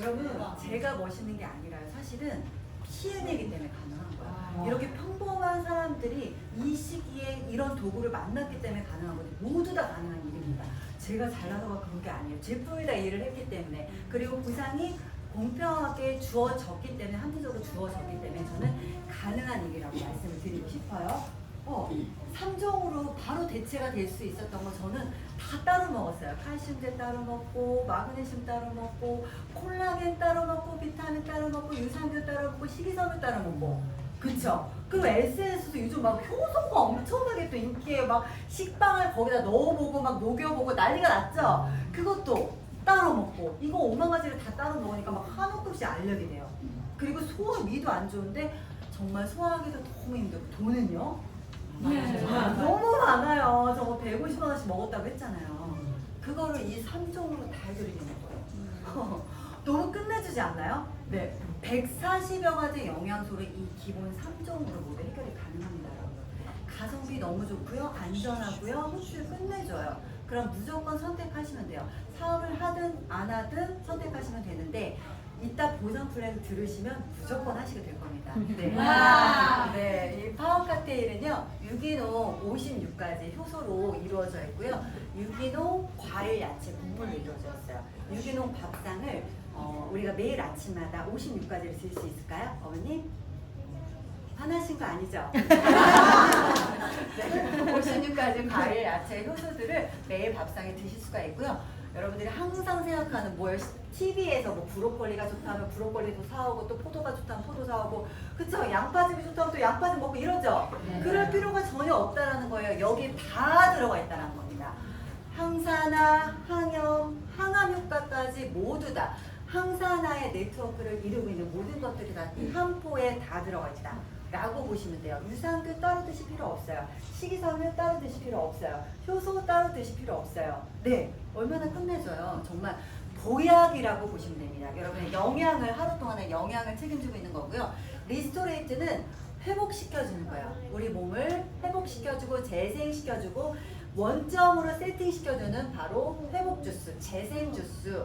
여러분, 제가 멋있는 게 아니라요. 사실은 PM이기 때문에 가능한 거예요. 이렇게 평범한 사람들이 이 시기에 이런 도구를 만났기 때문에 가능한 거지, 모두 다 가능한 일입니다. 제가 잘나서가 그런 게 아니에요. 제품에다 일을 했기 때문에, 그리고 보상이 공평하게 주어졌기 때문에, 합리적으로 주어졌기 때문에 저는 가능한 일이라고 말씀을 드리고 싶어요. 3종으로 바로 대체가 될 수 있었던 거 저는 다 따로 먹었어요. 칼슘제 따로 먹고, 마그네슘 따로 먹고, 콜라겐 따로 먹고, 비타민 따로 먹고, 유산균 따로 먹고, 식이섬유 따로 먹고. 그쵸? 그리고 SNS도 요즘 막 효소가 엄청나게 또 인기에, 막 식빵을 거기다 넣어보고 막 녹여보고 난리가 났죠? 그것도 따로 먹고, 이거 5만 가지를 다 따로 먹으니까 막 한없이 없이 알력이 돼요. 그리고 소화 위도 안 좋은데 정말 소화하기도 너무 힘들고, 돈은요? 너무 많아요. 저거 150만 원씩 먹었다고 했잖아요. 그거를 이 3종으로 다 해결이 되는 거예요. 너무 끝내주지 않나요? 네. 140여 가지 영양소를 이 기본 3종으로 모두 해결이 가능합니다, 여러분. 가성비 너무 좋고요, 안전하고요, 흡수를 끝내줘요. 그럼 무조건 선택하시면 돼요. 사업을 하든 안 하든 되는데 이따 보상 플랜 들으시면 무조건 하시게 될 겁니다. 네. 네, 이 파워 칵테일은요, 유기농 56가지 효소로 이루어져 있고요. 유기농 과일, 야채, 곡물로 이루어져 있어요. 유기농 밥상을 우리가 매일 아침마다 56가지를 드실 수 있을까요? 어머님? 화나신 거 아니죠? 네, 56가지 과일, 야채, 효소들을 매일 밥상에 드실 수가 있고요. 여러분들이 항상 생각하는 뭐예요? TV에서 뭐 브로콜리가 좋다면 브로콜리도 사오고 또 포도가 좋다면 포도 사오고 그쵸? 양파즙이 좋다면 또 양파즙 먹고 이러죠? 네. 그럴 필요가 전혀 없다라는 거예요. 여기 다 들어가 있다는 겁니다. 항산화, 항염, 항암 효과까지 모두 다 항산화의 네트워크를 이루고 있는 모든 것들이 다 이 한 포에 다 들어가 있다 라고 보시면 돼요. 유산균 따로 드실 필요 없어요. 식이섬유 따로 드실 필요 없어요. 효소 따로 드실 필요 없어요. 네, 얼마나 끝내줘요. 정말 보약이라고 보시면 됩니다. 여러분의 영양을 하루 동안의 영양을 책임지고 있는 거고요. 리스토레이트는 회복시켜주는 거예요. 우리 몸을 회복시켜주고 재생시켜주고 원점으로 세팅시켜주는 바로 회복 주스, 재생 주스,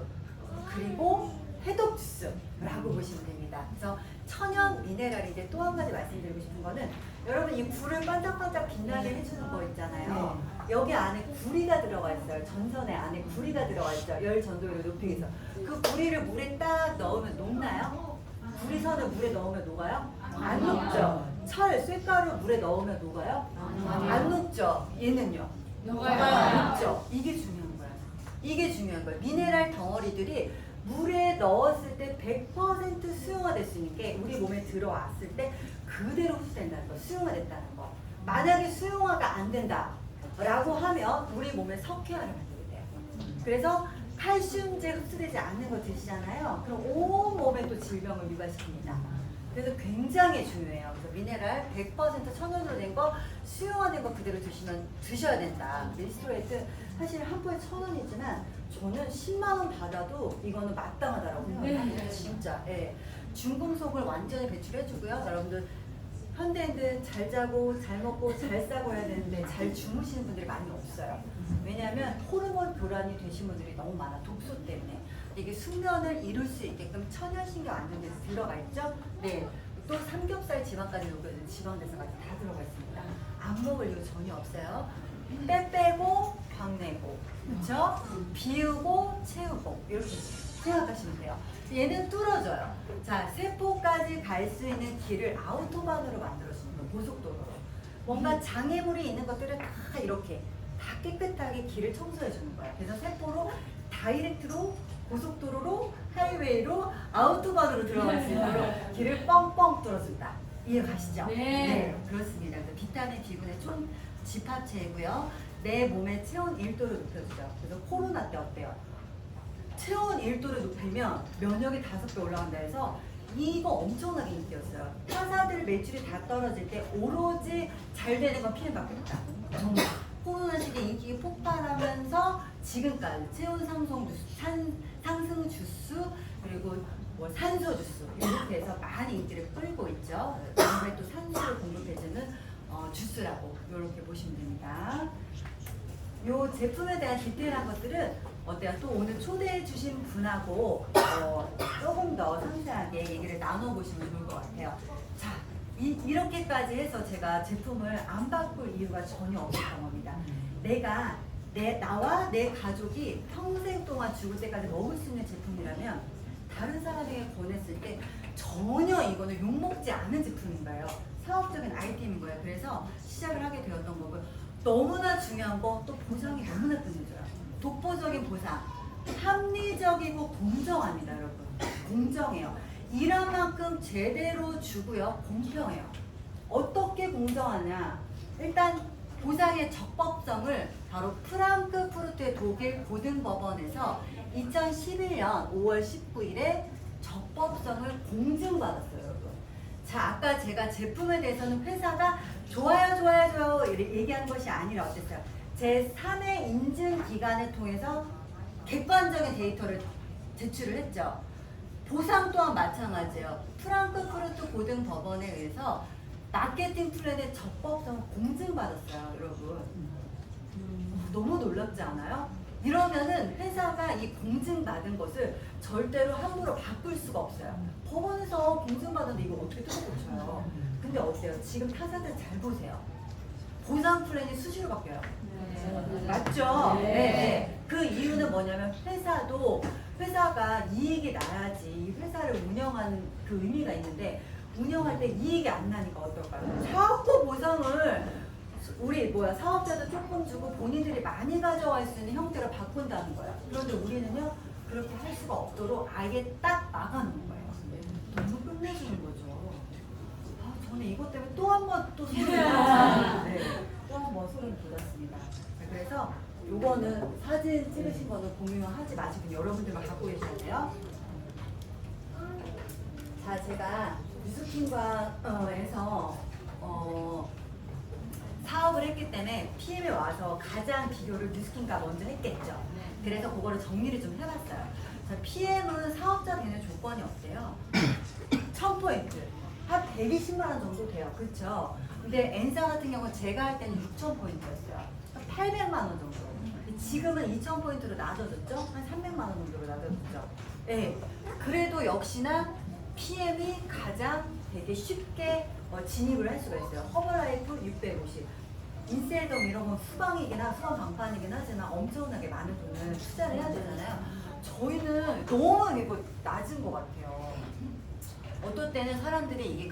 그리고 해독 주스라고 보시면 됩니다. 그래서 천연 미네랄인데 또 한 가지 말씀드리고 싶은 거는 여러분 이 굴을 반짝반짝 빛나게 해주는 거 있잖아요. 여기 안에 구리가 들어가 있어요. 전선에 안에 구리가 들어가 있죠. 열 전도율을 높이기 위해서. 그 구리를 물에 딱 넣으면 녹나요? 구리선을 물에 넣으면 녹아요? 안 녹죠. 철, 쇳가루 물에 넣으면 녹아요? 안 녹죠. 얘는요? 녹죠. 이게 중요한 거예요. 이게 중요한 거예요. 미네랄 덩어리들이 물에 넣었을 때 100% 수용화될 수 있는 게 우리 몸에 들어왔을 때 그대로 흡수된다는 거, 수용화됐다는 거. 만약에 수용화가 안 된다 라고 하면 우리 몸에 석회화를 만들게 돼요. 그래서 칼슘제 흡수되지 않는 거 드시잖아요. 그럼 온 몸에 또 질병을 유발시킵니다. 그래서 굉장히 중요해요. 그래서 미네랄 100% 천연으로 된 거, 수용화된 거 그대로 드셔야 된다. 리스토레이트 사실 한 포에 1,000원이지만 저는 10만 원 받아도 이거는 마땅하다라고 생각합니다. 진짜. 예. 중금속을 완전히 배출해주고요. 여러분들 현대인들 잘 자고 잘 먹고 잘 싸고 해야 되는데 잘 주무시는 분들이 많이 없어요. 왜냐하면 호르몬 교란이 되신 분들이 너무 많아. 독소 때문에. 이게 숙면을 이룰 수 있게끔 천연신경 안정제에서 들어가 있죠. 네. 또 삼겹살 지방까지 녹여진 지방대사까지 다 들어가 있습니다. 안 먹을 이유 전혀 없어요. 빼고 광내고, 그렇죠? 비우고 채우고 이렇게 생각하시면 돼요. 얘는 뚫어져요. 자, 세포까지 갈 수 있는 길을 아우토반으로 만들어주는 거예요. 고속도로로. 뭔가 장애물이 있는 것들을 다 이렇게 다 깨끗하게 길을 청소해 주는 거예요. 그래서 세포로 다이렉트로 고속도로로 하이웨이로 아우토반으로 들어갈 수 있도록 길을 뻥뻥 뚫어준다. 이해 가시죠? 네, 그렇습니다. 그래서 비타민 B군의 총 집합체이고요. 내 몸의 체온 1도를 높여주죠. 그래서 코로나 때 어때요? 체온 1도를 높이면 면역이 5배 올라간다 해서 이거 엄청나게 인기였어요. 타사들 매출이 다 떨어질 때 오로지 잘 되는 건 피해밖에 없다. 정말 코로나 시기에 인기가 폭발하면서 지금까지 체온 상승 주스, 상승 주스 그리고 뭐 산소 주스 이렇게 해서 많이 인기를 끌고 있죠. 몸에 또 산소를 공급해주는 주스라고 이렇게 보시면 됩니다. 이 제품에 대한 디테일한 것들은 어때요? 또 오늘 초대해 주신 분하고 조금 더 상세하게 얘기를 나눠보시면 좋을 것 같아요. 자, 이렇게까지 해서 제가 제품을 안 바꿀 이유가 전혀 없었던 겁니다. 나와 내 가족이 평생 동안 죽을 때까지 먹을 수 있는 제품이라면 다른 사람에게 권했을 때 전혀 이거는 욕먹지 않은 제품인 거예요. 사업적인 아이템인 거예요. 그래서 시작을 하게 되었던 거고요. 너무나 중요한 거 또 보상이 너무나 끝내줘요. 독보적인 보상. 합리적이고 공정합니다, 여러분. 공정해요. 일한 만큼 제대로 주고요. 공평해요. 어떻게 공정하냐? 일단 보상의 적법성을 바로 프랑크푸르트의 독일 고등법원에서 2011년 5월 19일에 적법성을 공증받았어요, 여러분. 자, 아까 제가 제품에 대해서는 회사가 좋아요 얘기한 것이 아니라 어땠어요? 제3의 인증 기관을 통해서 객관적인 데이터를 제출을 했죠. 보상 또한 마찬가지예요. 프랑크푸르트 고등법원에 의해서 마케팅 플랜의 적법성을 공증받았어요, 여러분. 너무 놀랍지 않아요? 이러면은 회사가 이 공증받은 것을 절대로 함부로 바꿀 수가 없어요. 법원에서 공증받았는데 이거 어떻게 뜯어고쳐요? 근데 어때요? 지금 타사들 잘 보세요. 보상 플랜이 수시로 바뀌어요. 맞죠? 네. 네. 그 이유는 뭐냐면 회사가 이익이 나야지 이 회사를 운영하는 그 의미가 있는데 운영할 때 이익이 안 나니까 어떨까요? 자꾸 보상을 우리 사업자도 조금 주고 본인들이 많이 가져갈 수 있는 형태로 바꾼다는 거예요. 그런데 우리는요 그렇게 할 수가 없도록 아예 딱 막아놓은 거예요. 너무 끝내주는 거죠. 아, 저는 이것 때문에 또 한 번 또 소리를 돋았어요. 네, 또 한 번 소리를 돋았습니다. 그래서 요거는 사진 찍으신 거는 공유하지 마시고 여러분들만 갖고 계셔야 돼요. 자, 제가 뉴스킹과 해서 사업을 했기 때문에 PM에 와서 가장 비교를 뉴스킹과 먼저 했겠죠. 그래서 그거를 정리를 좀 해봤어요. 자, PM은 사업자 되는 조건이 어때요? 1000포인트. 한 120만 원 정도 돼요. 그렇죠? 근데 엔사 같은 경우는 제가 할 때는 6000포인트였어요. 800만 원 정도. 지금은 2000포인트로 낮아졌죠? 한 300만 원 정도로 낮아졌죠. 네. 그래도 역시나 PM이 가장 되게 쉽게 진입을 할 수가 있어요. 허버라이프 650. 인셀덤 이런 건 수방 방판이긴 하지만 엄청나게 많은 돈을 투자를 해야 되잖아요. 저희는 너무 이거 낮은 것 같아요. 어떨 때는 사람들이 이게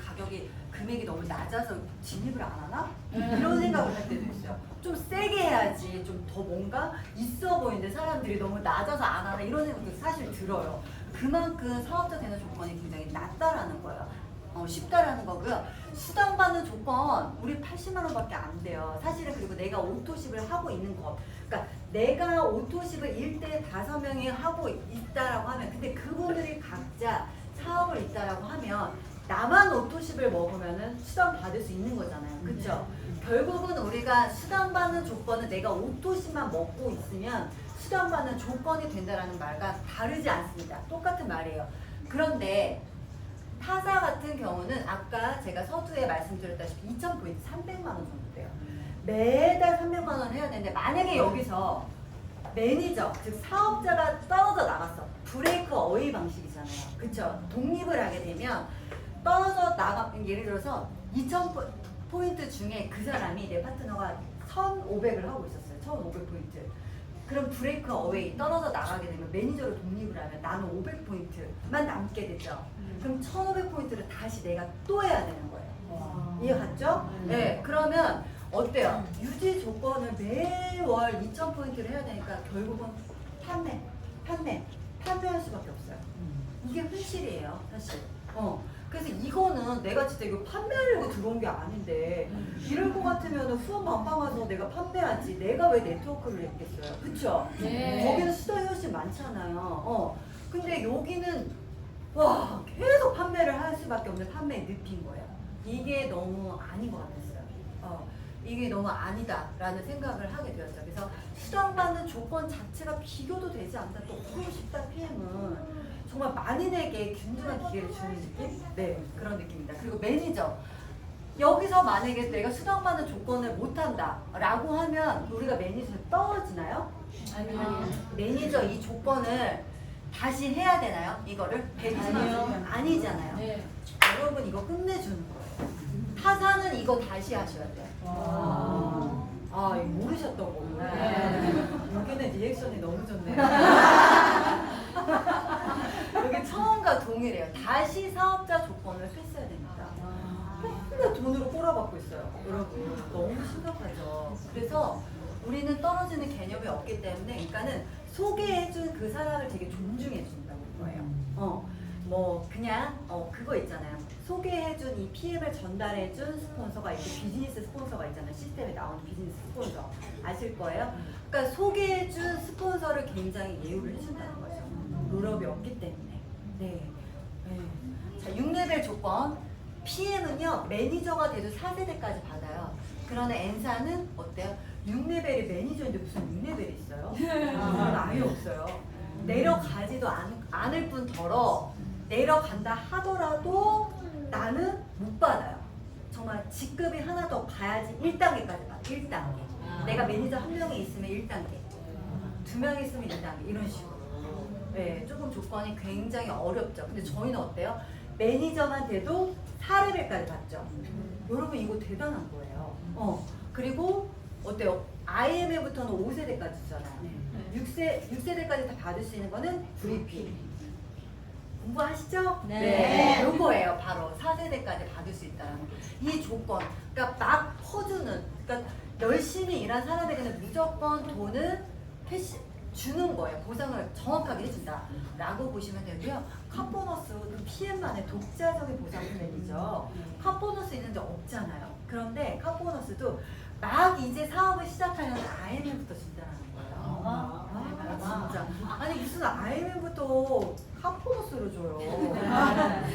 금액이 너무 낮아서 진입을 안 하나? 이런 생각을 할 때도 있어요. 좀 세게 해야지 좀 더 뭔가 있어 보이는데 사람들이 너무 낮아서 안 하나 이런 생각도 사실 들어요. 그만큼 사업자 되는 조건이 굉장히 낮다라는 거예요. 쉽다라는 거고요. 수당받는 조건 우리 80만 원밖에 안 돼요. 사실은 그리고 내가 오토십을 하고 있는 거. 그러니까 내가 오토십을 1대 5명이 하고 있다라고 하면 근데 그분들이 각자 사업을 있다라고 하면 나만 오토십을 먹으면은 수당 받을 수 있는 거잖아요. 그렇죠? 결국은 우리가 수당 받는 조건은 내가 오토십만 먹고 있으면 수당 받는 조건이 된다라는 말과 다르지 않습니다. 똑같은 말이에요. 그런데 타사 같은 경우는 아까 제가 서두에 말씀드렸다시피 2,000포인트 300만 원 정도 돼요. 매달 300만 원 해야 되는데 만약에 여기서 매니저, 즉 사업자가 떨어져 나갔어. 브레이크 어웨이 방식이잖아요. 그쵸? 독립을 하게 되면 떨어져 예를 들어서 2,000포인트 중에 그 사람이 내 파트너가 1,500을 하고 있었어요. 1,500포인트. 그럼 브레이크 어웨이 떨어져 나가게 되면 매니저로 독립을 하면 나는 500포인트만 남게 되죠. 그럼 1,500포인트를 다시 내가 또 해야 되는 거예요. 이해 갔죠? 네. 그러면 어때요? 유지 조건을 매월 2,000포인트를 해야 되니까 결국은 판매할 수밖에 없어요. 이게 현실이에요, 사실. 그래서 이거는 내가 진짜 이거 판매하려고 들어온 게 아닌데 이럴 것 같으면 후원 반방 와서 내가 판매하지 내가 왜 네트워크를 했겠어요. 그쵸? 네. 거기는 수당이 훨씬 많잖아요. 근데 여기는 와 계속 판매를 할 수밖에 없는 판매에 늪인 거예요. 이게 너무 아닌 것 같았어요. 이게 너무 아니다라는 생각을 하게 되었죠. 그래서 수당받는 조건 자체가 비교도 되지 않다. 또 그러고 싶다 PM은 정말 만인에게 균등한 기회를 주는 느낌? 네, 그런 느낌입니다. 그리고 매니저. 여기서 만약에 내가 수당받는 조건을 못한다 라고 하면 우리가 매니저 떨어지나요? 아니요. 매니저 이 조건을 다시 해야 되나요? 이거를? 120만 원 아니잖아요. 네. 여러분 이거 끝내주는 거예요. 타사는 이거 다시 하셔야 돼요. 이거 모르셨던 거구나. 여기는 리액션이 너무 좋네요. 여기 처음과 동일해요. 다시 사업자 조건을 했어야 됩니다. 맨날 돈으로 꼬라박고 있어요. 여러분 너무 심각하죠. 그래서 우리는 떨어지는 개념이 없기 때문에 그러니까는 소개해준 그 사람을 되게 존중해 준다는 거예요. 그냥 그거 있잖아요. 소개해준 이 PM을 전달해준 스폰서가 이렇게 비즈니스 스폰서가 있잖아요. 시스템에 나오는 비즈니스 스폰서 아실 거예요. 그러니까 소개해준 스폰서를 굉장히 예우를 해준다는 거죠. 롤업이 없기 때문에. 네. 자, 6레벨 조건. PM은요 매니저가 돼도 4세대까지 받아요. 그러나 N사는 어때요? 6레벨이 매니저인데 무슨 6레벨이 있어요? 그건 아예 없어요. 내려가지도 않을 뿐더러 내려간다 하더라도 나는 못 받아요. 정말 직급이 하나 더 가야지 1단계까지 받아. 1단계. 내가 매니저 한 명이 있으면 1단계. 2명 있으면 2단계. 이런 식으로. 네, 조금 조건이 굉장히 어렵죠. 근데 저희는 어때요? 매니저만 돼도 4레벨까지 받죠. 여러분 이거 대단한 거예요. 그리고 어때요? IMA부터는 5세대까지 주잖아요. 6세대까지 다 받을 수 있는 거는 VP. 공부하시죠? 네. 요거예요. 바로 4세대까지 받을 수 있다는 거. 이 조건. 그러니까 막 퍼주는, 그러니까 열심히 일한 사람에게는 무조건 돈을 주는 거예요. 보상을 정확하게 해준다. 라고 보시면 되고요. 컵보너스는 PM만의 독자적인 보상 플랜이죠. 컵보너스 있는데 없잖아요. 그런데 컵보너스도 막 이제 사업을 시작하려면 IMM부터 준다는 거예요. 진짜. 아니 무슨 IMM부터 컵보너스를 줘요.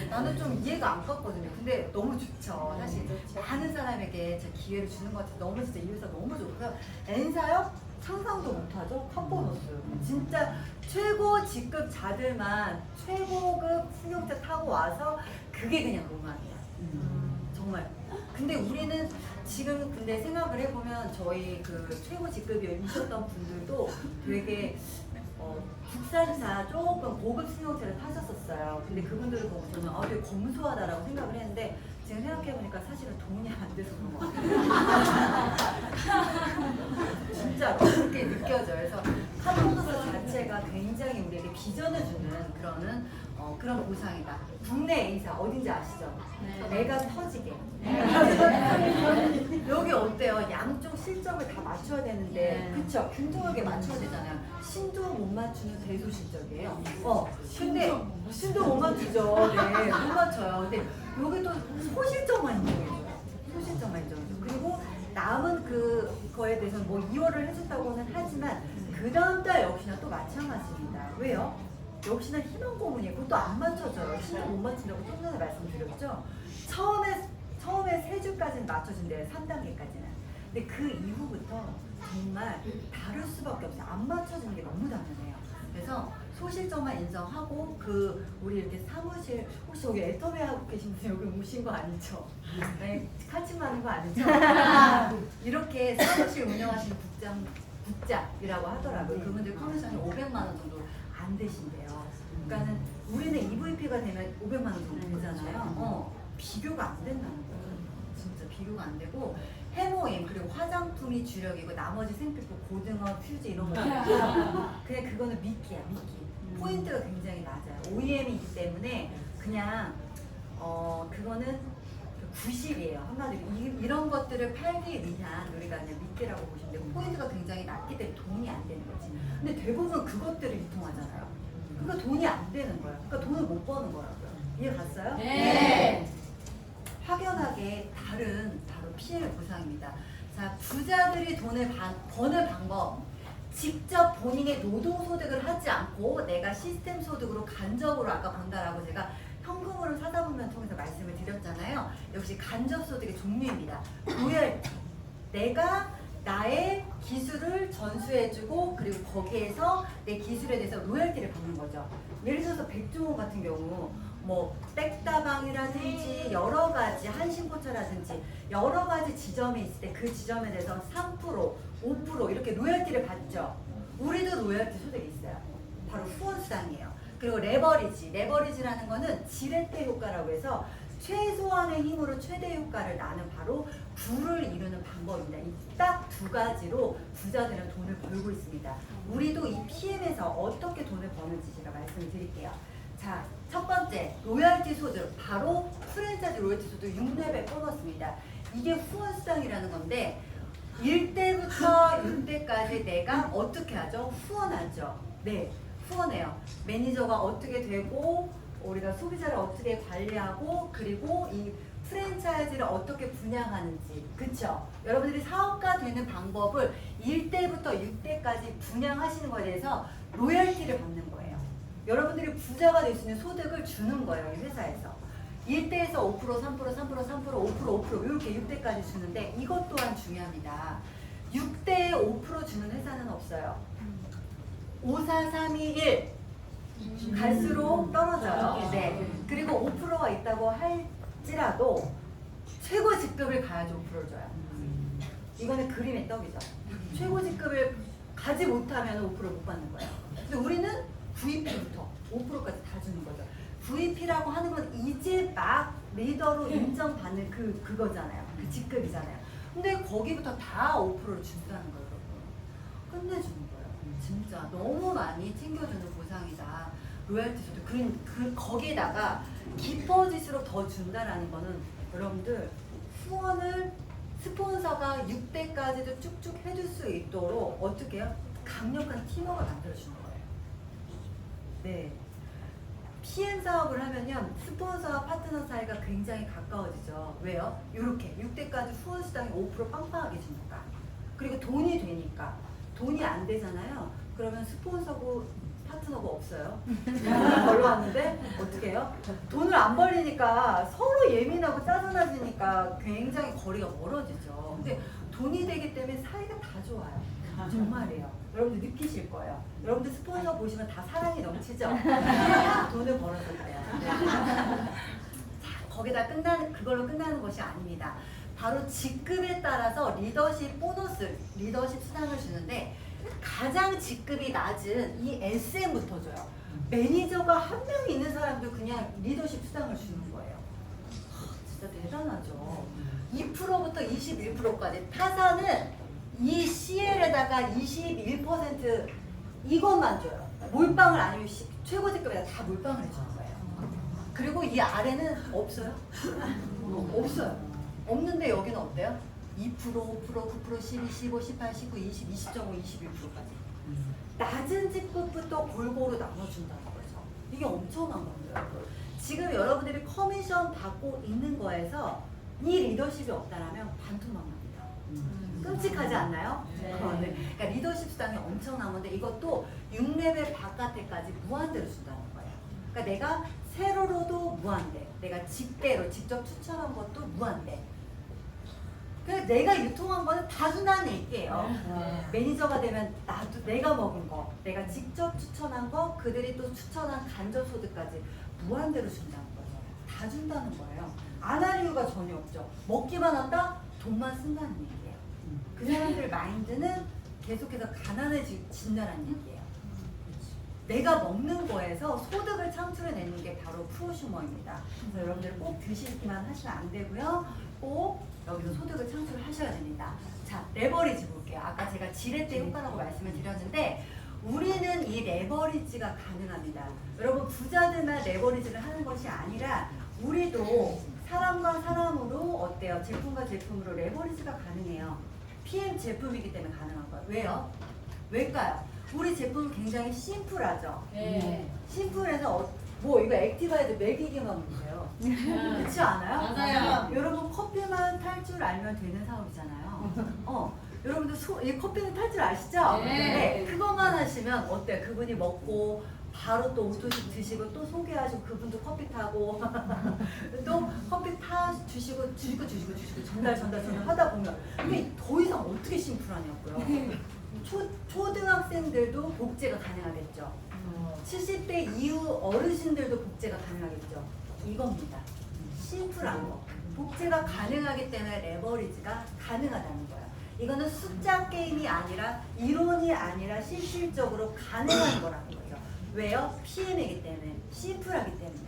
나는 좀 이해가 안 갔거든요. 근데 너무 좋죠. 사실 많은 사람에게 제 기회를 주는 것 같아서 너무 진짜 이 회사 너무 좋고요. N사요? 상상도 못하죠? 컵보너스. 진짜 최고 직급자들만 최고급 승용차 타고 와서 그게 그냥 로망이야. 정말. 근데 우리는 지금 근데 생각을 해보면 저희 그 최고 직급이셨던 분들도 되게 국산차 조금 고급 승용차를 타셨었어요. 근데 그분들을 보고 저는 되게 검소하다라고 생각을 했는데 지금 생각해보니까 사실은 돈이 안 돼서 그런 것 같아요. 진짜 그렇게 느껴져요. 그래서 컵보너스 자체가 굉장히 우리에게 비전을 주는 그런 보상이다. 국내 A사 어딘지 아시죠? 내가 터지게. 여기 어때요? 양쪽 실적을 다 맞춰야 되는데, 그쵸? 균등하게 맞춰야 되잖아요. 신도 못 맞추는 대소실적이에요. 근데 신도 못 맞추죠. 네, 못 맞춰요. 근데 여기 또 소실적만 인정해줘요. 소실적만 인정해줘요. 그리고 남은 그거에 대해서는 뭐 2월을 해준다고는 하지만 그 다음 달 역시나 또 마찬가지입니다. 왜요? 역시나 희망 고문이에요. 그것도 안 맞춰져요. 신도 못 맞춘다고 좀 전에 말씀드렸죠. 처음에 3주까지는 맞춰준대요. 3단계까지는. 근데 그 이후부터 정말 다를 수밖에 없어요. 안 맞춰지는 게 너무 당연해요. 그래서 소실적만 인정하고 우리 이렇게 사무실 혹시 여기 애터미 하고 계신 분 여기 오신 거 아니죠? 네, 카침 하는 거 아니죠? 이렇게 사무실 운영하시는 국장이라고 하더라고요. 그분들 커미션이 500만 원 정도 안 되신대요. 그러니까는 우리는 EVP가 되면 500만 원 정도 되잖아요. 비교가 안 된다는 거예요. 진짜 비교가 안 되고 해모임 그리고 화장품이 주력이고 나머지 생필품 고등어, 퓨즈 이런 거 그냥 그거는 미끼야 미끼. 포인트가 굉장히 낮아요. OEM이기 때문에 그냥 그거는 90이에요. 한마디로 이런 것들을 팔기 위한 우리가 그냥 미끼라고 보시면 되고 포인트가 굉장히 낮기 때문에 돈이 안 되는 거지. 근데 대부분 그것들을 유통하잖아요. 그러니까 돈이 안 되는 거예요. 그러니까 돈을 못 버는 거라고요. 이해 갔어요? 네. 확연하게 다른 바로 피해 보상입니다. 자, 부자들이 돈을 버는 방법. 직접 본인의 노동소득을 하지 않고 내가 시스템 소득으로 간접으로 아까 번다라고 제가 현금으로 사다 보면 통해서 말씀을 드렸잖아요. 역시 간접 소득의 종류입니다. 로열티. 내가 나의 기술을 전수해주고 그리고 거기에서 내 기술에 대해서 로열티를 받는 거죠. 예를 들어서 백종원 같은 경우 뭐 백다방이라든지 여러 가지 한신포차라든지 여러 가지 지점이 있을 때 그 지점에 대해서 3%, 5% 이렇게 로열티를 받죠. 우리도 로열티 소득이 있어요. 바로 후원수당이에요. 그리고 레버리지라는 거는 지렛대 효과라고 해서 최소한의 힘으로 최대 효과를 나는 바로 부를 이루는 방법입니다. 이 딱 두 가지로 부자들은 돈을 벌고 있습니다. 우리도 이 PM에서 어떻게 돈을 버는지 제가 말씀을 드릴게요. 자, 첫 번째 로열티 소득, 바로 프랜차이즈 로열티 소득 6레벨 보너스입니다. 이게 후원수당이라는 건데 1대부터 6대까지 내가 어떻게 하죠? 후원하죠. 네, 후원해요. 매니저가 어떻게 되고 우리가 소비자를 어떻게 관리하고 그리고 이 프랜차이즈를 어떻게 분양하는지, 그쵸? 여러분들이 사업가 되는 방법을 1대부터 6대까지 분양하시는 거에 대해서 로열티를 받는 거예요. 여러분들이 부자가 될 수 있는 소득을 주는 거예요, 이 회사에서. 1대에서 5%, 3%, 3%, 3%, 5% 이렇게 6대까지 주는데 이것 또한 중요합니다. 6대에 5% 주는 회사는 없어요. 5, 4, 3, 2, 1 갈수록 떨어져요. 네. 그리고 5%가 있다고 할지라도 최고 직급을 가야지 5%를 줘요. 이거는 그림의 떡이죠. 최고 직급을 가지 못하면 5%를 못 받는 거예요. 근데 우리는 VP부터 5%까지 다 주는 거죠. VP라고 하는 건 이제 막 리더로 인정받는 그거잖아요. 그 직급이잖아요. 근데 거기부터 다 5%를 준다는 거예요, 여러분. 끝내주는 거예요. 진짜 너무 많이 챙겨주는 보상이다. 로얄티도 거기에다가 깊어질수록 더 준다라는 거는 여러분들 후원을 스폰서가 6대까지도 쭉쭉 해줄 수 있도록 어떻게 해요? 강력한 팀워크를 만들어주는 거예요. 네. PM 사업을 하면요, 스폰서와 파트너 사이가 굉장히 가까워지죠. 왜요? 이렇게 6대까지 후원 수당이 5% 빵빵하게 주니까. 그리고 돈이 되니까. 돈이 안 되잖아요. 그러면 스폰서고 파트너가 없어요. 벌러왔는데 어떻게 해요? 돈을 안 벌리니까 서로 예민하고 짜증나지니까 굉장히 거리가 멀어지죠. 근데 돈이 되기 때문에 사이가 다 좋아요. 정말이에요. 여러분들 느끼실 거예요. 여러분들 스폰서 보시면 다 사랑이 넘치죠? 돈을 벌어서 그래요. 자, 거기다 그걸로 끝나는 것이 아닙니다. 바로 직급에 따라서 리더십 보너스, 리더십 수당을 주는데 가장 직급이 낮은 이 SM부터 줘요. 매니저가 한 명 있는 사람도 그냥 리더십 수당을 주는 거예요. 진짜 대단하죠. 2%부터 21%까지 타사는 이 CL에다가 21% 이것만 줘요. 몰빵을 아니면 최고 직급에다 다 몰빵을 해주는 거예요. 그리고 이 아래는 없어요. 없어요. 없는데 여기는 어때요? 2%, 5%, 9%, 12, 15, 18, 19, 20, 20.5, 21%까지. 낮은 직급부터 골고루 나눠준다는 거죠. 이게 엄청난 겁니다. 지금 여러분들이 커미션 받고 있는 거에서 이 리더십이 없다라면 반토막납니다. 끔찍하지 않나요? 네. 네. 그러니까 리더십 수당이 엄청난 건데 이것도 6레벨 바깥에까지 무한대로 준다는 거예요. 그러니까 내가 세로로도 무한대, 내가 직배로 직접 추천한 것도 무한대. 그래서 내가 유통한 거는 다 준다는 얘기예요. 네. 매니저가 되면 나도 내가 먹은 거, 내가 직접 추천한 거, 그들이 또 추천한 간접소득까지 무한대로 준다는 거죠. 다 준다는 거예요. 안 할 이유가 전혀 없죠. 먹기만 한다? 돈만 쓴다는 얘기예요. 그 사람들 마인드는 계속해서 가난해진다는 얘기예요. 내가 먹는 거에서 소득을 창출해내는 게 바로 프로슈머입니다. 그래서 여러분들 꼭 드시기만 하시면 안 되고요. 꼭 여기서 소득을 창출하셔야 됩니다. 자, 레버리지 볼게요. 아까 제가 지렛대 효과라고 말씀을 드렸는데 우리는 이 레버리지가 가능합니다. 여러분 부자들만 레버리지를 하는 것이 아니라 우리도 사람과 사람으로 어때요? 제품과 제품으로 레버리지가 가능해요. PM 제품이기 때문에 가능한 거예요. 왜요? 왜일까요? 우리 제품은 굉장히 심플하죠. 네. 심플해서 뭐 이거 액티바이드 먹이기만 문제예요. 그렇지 않아요? 맞아요. 여러분 커피만 탈 줄 알면 되는 사업이잖아요. 여러분들 이 커피는 탈 줄 아시죠? 네. 그것만 하시면 어때요? 그분이 먹고 바로 또 오토식 드시고 또 소개하시고 그분도 커피 타고 또 커피 타 주시고 전달 하다 보면 근데 더 이상 어떻게 심플하냐고요. 초등학생들도 복제가 가능하겠죠. 70대 이후 어르신들도 복제가 가능하겠죠. 이겁니다. 심플한 거. 복제가 가능하기 때문에 레버리지가 가능하다는 거예요. 이거는 숫자 게임이 아니라 이론이 아니라 실질적으로 가능한 거라는 거죠. 왜요? PM이기 때문에 심플하기 때문에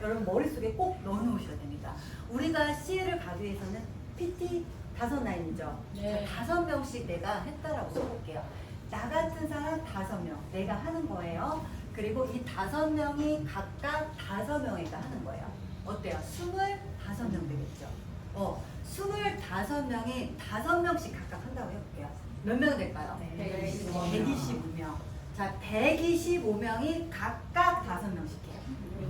여러분 머릿속에 꼭 넣어놓으셔야 됩니다. 우리가 CL을 가기 위해서는 PT 5라인이죠. 네. 5명씩 내가 했다라고 써볼게요. 나 같은 사람 5명 내가 하는 거예요. 그리고 이 5명이 각각 5명에게 하는 거예요. 어때요? 25명 되겠죠. 25명이 5명씩 각각 한다고 해볼게요. 몇 명 될까요? 125명. 자, 125명이 각각 5명씩 해요.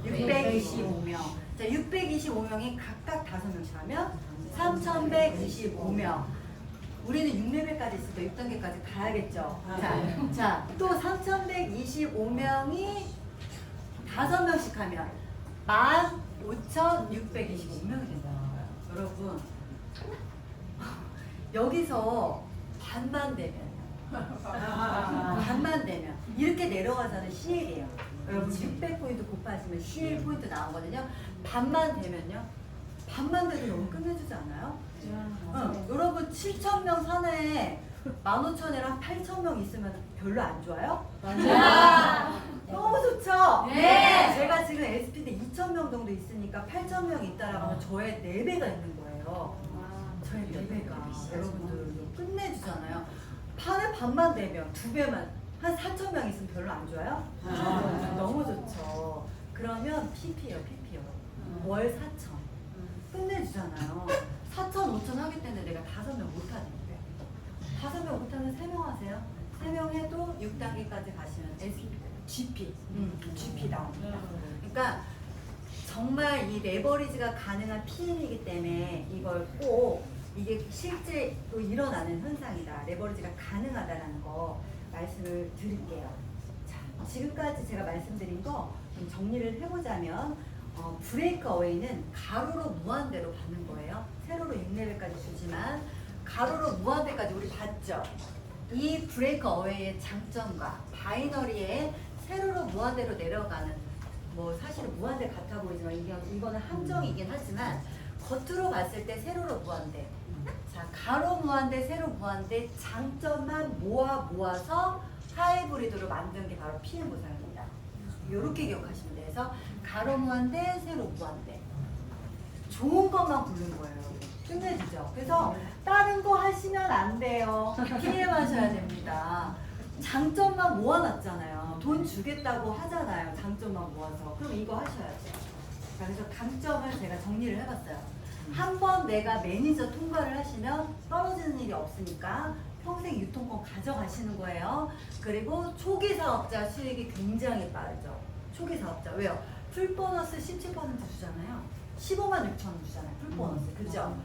625명. 자, 625명이 각각 5명씩 하면 3125명. 우리는 6레벨까지 있을 때 6단계까지 가야겠죠. 자, 또 3125명이 5명씩 하면 15,625명이 된다는 거예요. 여러분, 여기서 반만 되면 이렇게 내려가서는 CL이에요. 여러분 600포인트 곱하시면 CL 포인트 나오거든요. 반만 되면요. 반만 돼도 너무 끝내주지 않아요? 여러분 7,000명 사내에 15,000이랑 8,000명 있으면 별로 안 좋아요? 맞아요. 너무 좋죠? 네. 제가 지금 SP인데 2,000명 정도 있으니까 8,000명 있다라고 하면 저의 4배가 있는 거예요. 저의 4배가. 여러분들 끝내주잖아요. 반을 반만 되면 2배만 한 4,000명 있으면 별로 안 좋아요? 너무 좋죠. 그러면 PP요, PP요. 월 4,000. 끝내주잖아요. 4,000, 5,000 하기 때문에 내가 5명 못하는데 5명 못하면 3명 하세요. 3명 해도 6단계까지 가시면 GP, GP 나옵니다. 그러니까 정말 이 레버리지가 가능한 PM이기 때문에 이걸 꼭 이게 실제로 일어나는 현상이다. 레버리지가 가능하다라는 거 말씀을 드릴게요. 자, 지금까지 제가 말씀드린 거 좀 정리를 해보자면 브레이크 어웨이는 가로로 무한대로 받는 거예요. 세로로 6레벨까지 주지만 가로로 무한대까지 우리 봤죠? 이 브레이크 어웨이의 장점과 바이너리의 세로로 무한대로 내려가는 뭐 사실은 무한대 같아 보이지만 이거는 함정이긴 하지만 겉으로 봤을 때 세로로 무한대. 자, 가로 무한대, 세로 무한대 장점만 모아서 하이브리드로 만든 게 바로 PM 보상입니다. 이렇게 기억하시면 돼서 가로 무한대, 세로 무한대. 좋은 것만 고른 거예요. 끝내주죠. 그래서 다른 거 하시면 안 돼요. PM하셔야 됩니다. 장점만 모아놨잖아요. 돈 주겠다고 하잖아요. 장점만 모아서. 그럼 이거 하셔야죠. 자, 그래서 강점을 제가 정리를 해봤어요. 한 번 내가 매니저 통과를 하시면 떨어지는 일이 없으니까 평생 유통권 가져가시는 거예요. 그리고 초기 사업자 수익이 굉장히 빠르죠. 초기 사업자. 왜요? 풀 보너스 17% 주잖아요. 15만 6천 원 주잖아요. 풀 보너스. 그죠?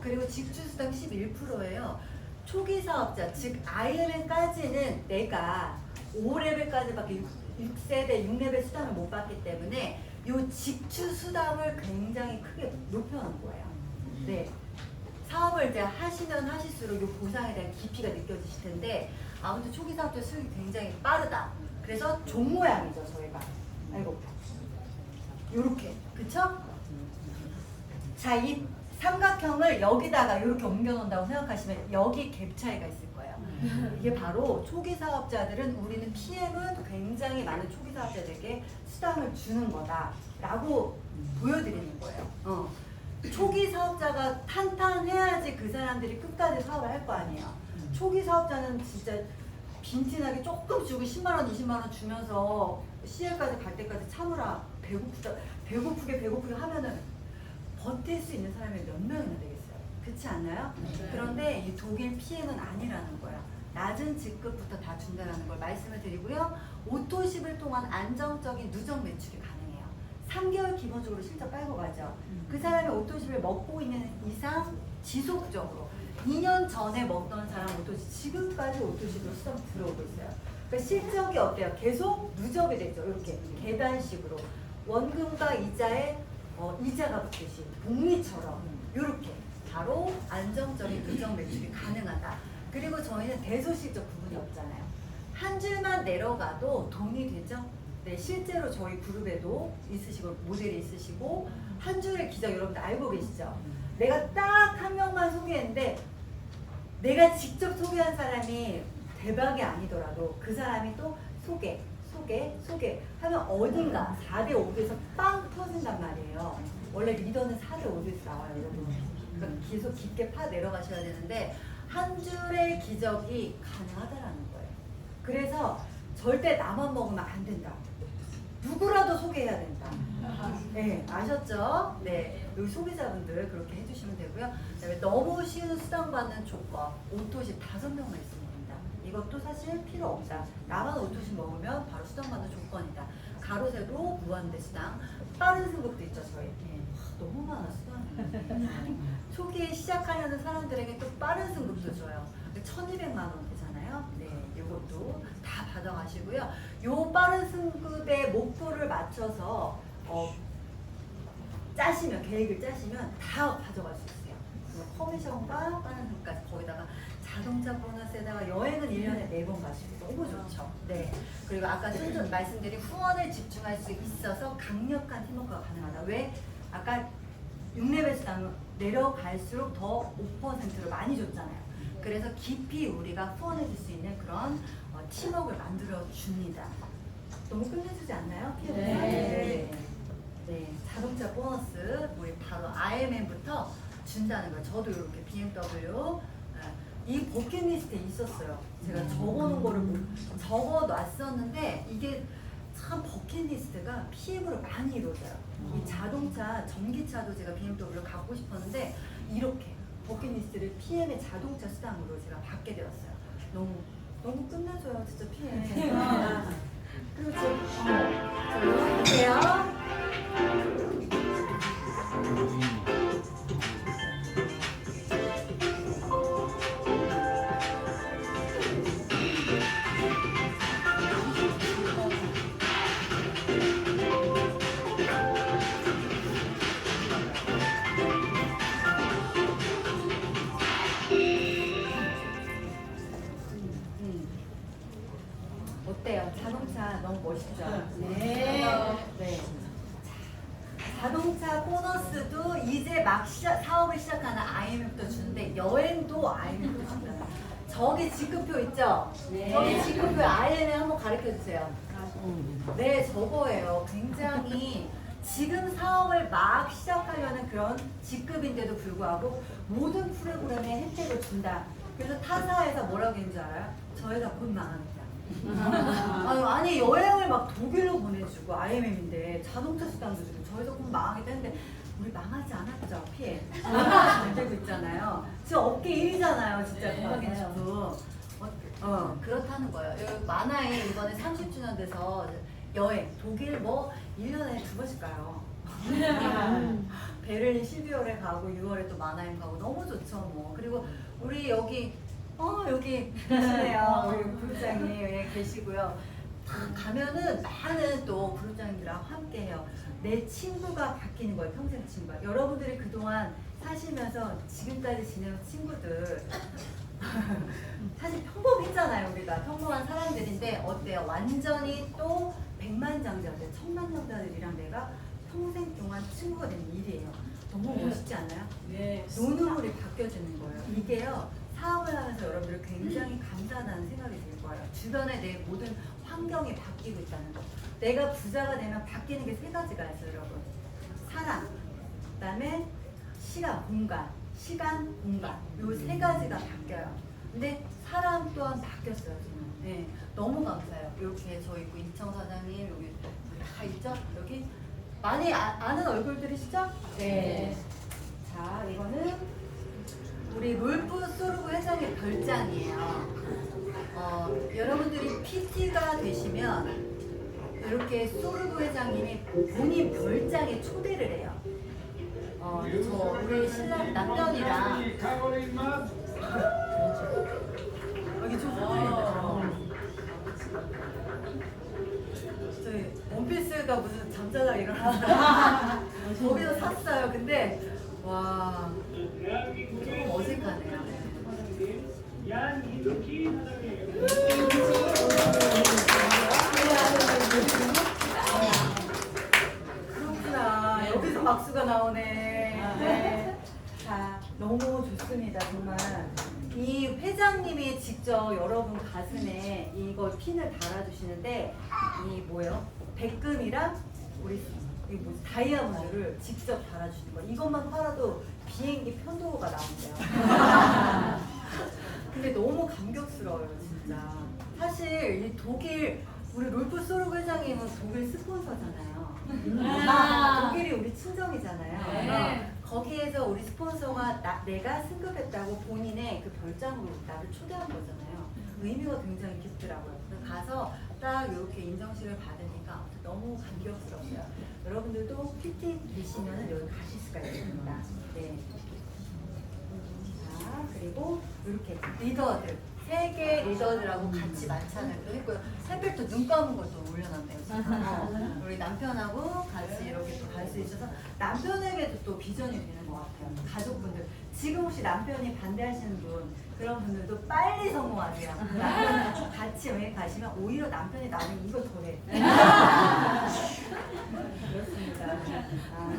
그리고 직주수당 11%예요. 초기 사업자, 즉 IMN까지는 내가 5레벨까지밖에 6세대, 6레벨 수당을 못 받기 때문에 이 직주 수당을 굉장히 크게 높여놓은 거예요. 네. 사업을 이제 하시면 하실수록 이 보상에 대한 깊이가 느껴지실 텐데 아무튼 초기 사업자 수익이 굉장히 빠르다. 그래서 종 모양이죠, 저희가. 아이고. 요렇게. 그쵸? 자, 이 삼각형을 여기다가 이렇게 옮겨놓는다고 생각하시면 여기 갭 차이가 있을 거예요. 이게 바로 초기 사업자들은 우리는 PM은 굉장히 많은 초기 사업자들에게 수당을 주는 거다라고 보여드리는 거예요. 초기 사업자가 탄탄해야지 그 사람들이 끝까지 사업을 할 거 아니에요. 초기 사업자는 진짜 빈티나게 조금 주고 10만 원, 20만 원 주면서 CL까지 갈 때까지 참으라. 배고프게 하면은 버틸 수 있는 사람이 몇 명이나 되겠어요? 그렇지 않나요? 그런데 이 독일 PM은 아니라는 거예요. 낮은 직급부터 다 준다는 걸 말씀을 드리고요. 오토십을 통한 안정적인 누적 매출이 가능해요. 3개월 기본적으로 실적 빨고 가죠. 그 사람이 오토십을 먹고 있는 이상 지속적으로 2년 전에 먹던 사람 오토십 지금까지 오토십으로 수당 들어오고 있어요. 그러니까 실적이 어때요? 계속 누적이 되죠. 이렇게 계단식으로 원금과 이자에 이자가 붙듯이 복리처럼 이렇게 바로 안정적인 누적 매출이 가능하다. 그리고 저희는 대소실적 부분이 없잖아요. 한 줄만 내려가도 돈이 되죠. 네, 실제로 저희 그룹에도 있으시고 모델이 있으시고 한 줄의 기적 여러분들 알고 계시죠? 내가 딱 한 명만 소개했는데 내가 직접 소개한 사람이 대박이 아니더라도 그 사람이 또 소개 하면 어딘가 4대 5대에서 빵 터진단 말이에요. 원래 리더는 4대 5대에서 나와요, 여러분. 그러니까 계속 깊게 파 내려가셔야 되는데 한 줄의 기적이 가능하다라는 거예요. 그래서 절대 나만 먹으면 안 된다. 누구라도 소개해야 된다. 네, 아셨죠? 네, 여기 소비자분들 그렇게 해주시면 되고요. 그다음에 너무 쉬운 수당받는 조건, 오토십 5명만 있으면 됩니다. 이것도 사실 필요 없다. 나만 오토십 먹으면 바로 수당받는 조건이다. 가로세로 무한대 수당, 빠른 승급도 있죠, 저희. 네. 너무 많아 수당이. 초기에 시작하려는 사람들에게 또 빠른 승급도 줘요. 1,200만 원 되잖아요. 네, 이것도 다 받아가시고요. 요 빠른 승급의 목표를 맞춰서 짜시면 계획을 짜시면 다 가져갈 수 있어요. 커미션과 빠른 승급까지 거기다가 자동차 보너스에다가 여행은 1년에 4번 가시고 너무 좋죠. 네. 그리고 아까 좀 말씀드린 후원에 집중할 수 있어서 강력한 팀워크가 가능하다. 왜? 아까 6레벨 수당 내려갈수록 더 5%를 많이 줬잖아요. 그래서 깊이 우리가 후원해 줄 수 있는 그런 팀워크를 만들어 줍니다. 너무 끝내주지 않나요? 네. 네, 자동차 보너스 우리 바로 IMM부터 준다는 거예요. 저도 이렇게 BMW 이 버킷리스트에 있었어요. 제가 적어놓은 거를 적어놨었는데 이게 참 버킷리스트가 PM으로 많이 이루어져요. 이 자동차, 전기차도 제가 BMW를 갖고 싶었는데 이렇게 버킷리스트를 PM의 자동차 수당으로 제가 받게 되었어요. 너무 끝내줘요, 진짜 PM. 그리고 저 여기 보세요. 어때요? 자동차 너무 멋있죠? 네. 네. 자동차 보너스도 이제 막 사업을 시작하는 IMF도 주는데 여행도 IMF도 준다. 저기 직급표 있죠? 네. 저기 직급표 IMF 한번 가르쳐 주세요. 네, 저거예요. 굉장히 지금 사업을 막 시작하려는 그런 직급인데도 불구하고 모든 프로그램에 혜택을 준다. 그래서 타사에서 뭐라고 했는 줄 알아요? 저희가 곧 망합니다. 아니 여행을 막 독일로 보내주고 IMM인데 자동차 수당도 주고 저희도 곧 망하겠다 했는데 우리 망하지 않았죠. 피해 잘 되고 있잖아요. 지금 업계 1위잖아요. 진짜 건강기능식품. 그렇다는 거예요. 여기 만화에 이번에 30주년 돼서 여행 독일 뭐 1년에 2번씩 가요. 베를린 12월에 가고 6월에 또 마나임 가고 너무 좋죠. 뭐 그리고 우리 여기 계시네요. 우리 그룹장님 계시고요. 가면은 많은 또 그룹장님들하고 함께해요. 내 친구가 바뀌는 거예요. 평생 친구가. 여러분들이 그동안 사시면서 지금까지 지내온 친구들 사실 평범했잖아요. 우리가 평범한 사람들인데 어때요? 완전히 또 백만장자들, 천만장자들이랑 내가 평생 동안 친구가 된 일이에요. 너무 멋있지 않아요? 네. 노는물이 바뀌어지는 거예요. 이게요. 사업을 하면서 여러분들 굉장히 감사하다는 생각이 들 거예요. 주변에 내 모든 환경이 바뀌고 있다는 거. 내가 부자가 되면 바뀌는 게 세 가지가 있어요, 여러분. 사람, 그다음에 시간, 공간. 요 세 가지가 바뀌어요. 근데 사람 또한 바뀌었어요, 저는. 네, 너무 감사해요. 이렇게 저 있고 이청 사장님 여기 다 있죠? 여기 많이 아는 얼굴들이시죠? 네. 자, 이거는 우리 롤프 소르브 회장의 별장이에요. 여러분들이 PT가 되시면 이렇게 소르브 회장님이 본인 별장에 초대를 해요. 저 우리 신랑 남편이랑 여기 좀 흔들린다. 저희 원피스가 무슨 잠자다 일어났어요. 거기서 샀어요. 근데 와 조금 어색하네요. 그렇구나. 여기서 박수가 나오네. 네. 자, 너무 좋습니다. 정말 이 회장님이 직접 여러분 가슴에 이걸 핀을 달아주시는데 이 뭐예요? 백금이랑 우리 이 뭐지 다이아몬드를 직접 달아주시는 거. 이것만 팔아도 비행기 편도가 나온대요. 근데 너무 감격스러워요, 진짜. 사실 이 독일 우리 롤프 소르브 회장님은 독일 스폰서잖아요. 독일이 우리 친정이잖아요. 네. 거기에서 우리 스폰서가 내가 승급했다고 본인의 그 별장으로 나를 초대한 거잖아요. 의미가 굉장히 깊더라고요. 그래서 가서 딱 이렇게 인정식을 받으니까 너무 감격스러워요. 여러분들도 PT 되시면 여기 가실 수가 있습니다. 네. 자, 그리고 이렇게 리더들. 세계 리더들하고 같이 만찬을 했고요. 새벽도 눈 감은 것도 올려놨네요. 우리 남편하고 같이 이렇게 또 갈 수 있어서 남편에게도 또 비전이 되는 것 같아요. 가족분들. 지금 혹시 남편이 반대하시는 분, 그런 분들도 빨리 성공하세요. 남편 같이 여행 가시면 오히려 남편이 나는 이거 더 해. 그렇습니다.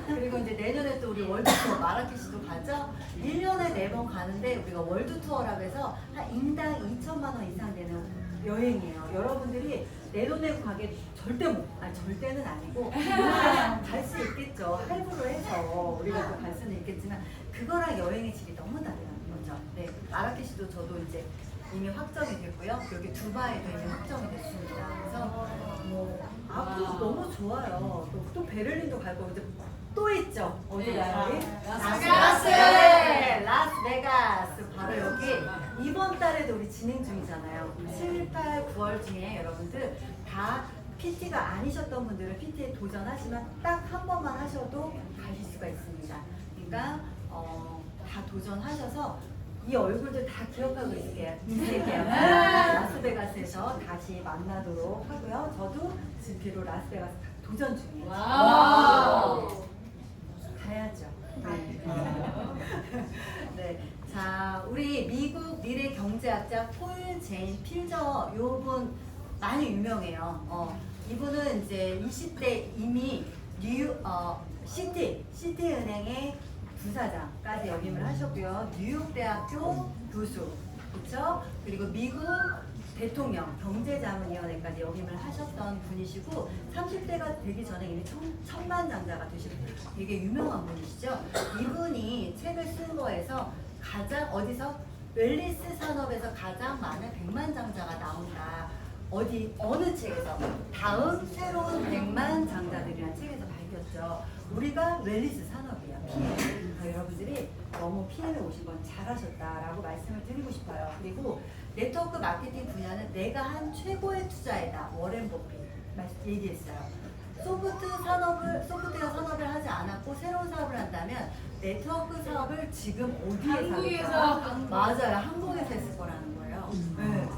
그리고 이제 내년에 또 우리 월드투어 마라케시도 가죠? 1년에 4번 가는데 우리가 월드투어라고 해서 한 인당 2천만 원 이상 되는 여행이에요. 여러분들이 내 돈 내고 가게 절대 못, 아니 절대는 아니고 갈 수 있겠죠. 할부로 해서 우리가 또 갈 수는 있겠지만 그거랑 여행의 질이 너무 다르다는 거죠. 네, 마라케시도 저도 이제 이미 확정이 됐고요. 여기 두바이도 이미 확정이 됐습니다. 그래서 뭐 앞으로 너무 좋아요. 또 베를린도 갈 거고 이제 또 있죠. 어디 가요? 라스베가스! 네, 라스베가스 바로 여기 이번 달에도 우리 진행 중이잖아요. 7, 8, 9월 중에 여러분들 다 PT가 아니셨던 분들은 PT에 도전하지만 딱 한 번만 하셔도 가실 수가 있습니다. 그러니까 다 도전하셔서 이 얼굴들 다 기억하고 있을게요. 라스베가스에서 다시 만나도록 하고요. 저도 지금 라스베가스 도전 중이에요. 와우. 가야죠. 네. 네. 자, 우리 미국 미래 경제학자 폴 제인 필저 요분 많이 유명해요. 이분은 이제 20대 이미 시티은행의 부사장까지 역임을 하셨고요. 뉴욕대학교 교수, 그렇죠? 그리고 미국 대통령 경제자문위원회까지 역임을 하셨던 분이시고 30대가 되기 전에 이미 천만장자가 되시고 되게 유명한 분이시죠. 이분이 책을 쓴 거에서 가장 어디서 웰리스 산업에서 가장 많은 백만장자가 나온다. 어느 책에서 다음 새로운 백만장자들이라는 책에서 밝혔죠. 우리가 웰리스 산업이야. PM. 여러분들이 너무 PM에 오신 건 잘하셨다라고 말씀을 드리고 싶어요. 그리고 네트워크 마케팅 분야는 내가 한 최고의 투자이다. 워렌 버핏 얘기했어요. 소프트웨어 산업을 하지 않았고 새로운 사업을 한다면 네트워크 사업을 지금 한국에서. 맞아요. 한국에서 했을 거라는 거예요. 네.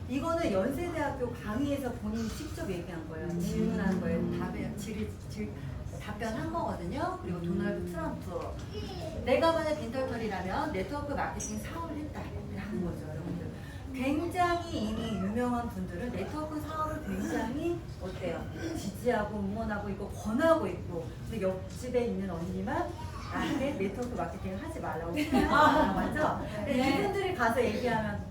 이거는 연세대학교 강의에서 본인이 직접 얘기한 거예요. 질문한 거예요. 답변한 거거든요. 그리고 도널드 트럼프. 내가 만약 빈털털이라면 네트워크 마케팅 사업을 했다. 이렇게 하는 거죠, 여러분들. 굉장히 이미 유명한 분들은 네트워크 사업을 굉장히 어때요? 지지하고 응원하고 있고 권하고 있고. 근데 옆집에 있는 언니만 나한테 네트워크 마케팅 하지 말라고 하죠. 이분들이 가서 얘기하면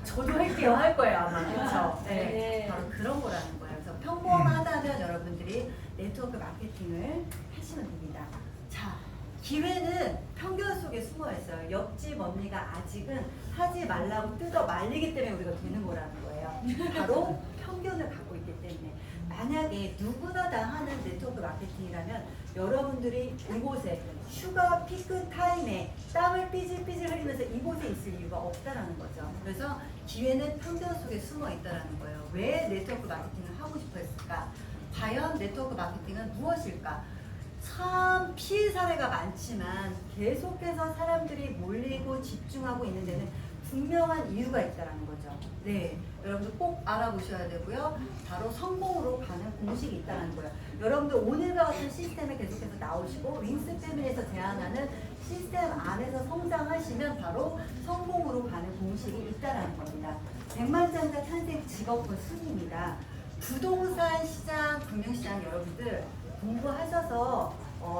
저도 할게요 할 거예요 아마. 그렇죠? 네. 바로 그런 거라는 거예요. 그래서 평범하다면 여러분들이 네트워크 마케팅을 하시면 됩니다. 자, 기회는 편견 속에 숨어 있어요. 옆집 언니가 아직은 하지 말라고 뜯어 말리기 때문에 우리가 되는 거라는 거예요. 바로 편견을 갖고 있기 때문에. 만약에 누구나 다 하는 네트워크 마케팅이라면 여러분들이 이곳에 휴가 피크 타임에 땀을 삐질삐질 흘리면서 이곳에 있을 이유가 없다라는 거죠. 그래서 기회는 편견 속에 숨어 있다라는 거예요. 왜 네트워크 마케팅을 하고 싶어 했을까? 과연 네트워크 마케팅은 무엇일까? 참 피해 사례가 많지만 계속해서 사람들이 몰리고 집중하고 있는 데는 분명한 이유가 있다는 거죠. 네, 여러분들 꼭 알아보셔야 되고요. 바로 성공으로 가는 공식이 있다는 거예요. 여러분들 오늘과 같은 시스템에 계속해서 나오시고 윙스 패밀리에서 제안하는 시스템 안에서 성장하시면 바로 성공으로 가는 공식이 있다는 겁니다. 백만장자 탄생 직업군 순입니다. 부동산 시장, 금융시장 여러분들 공부하셔서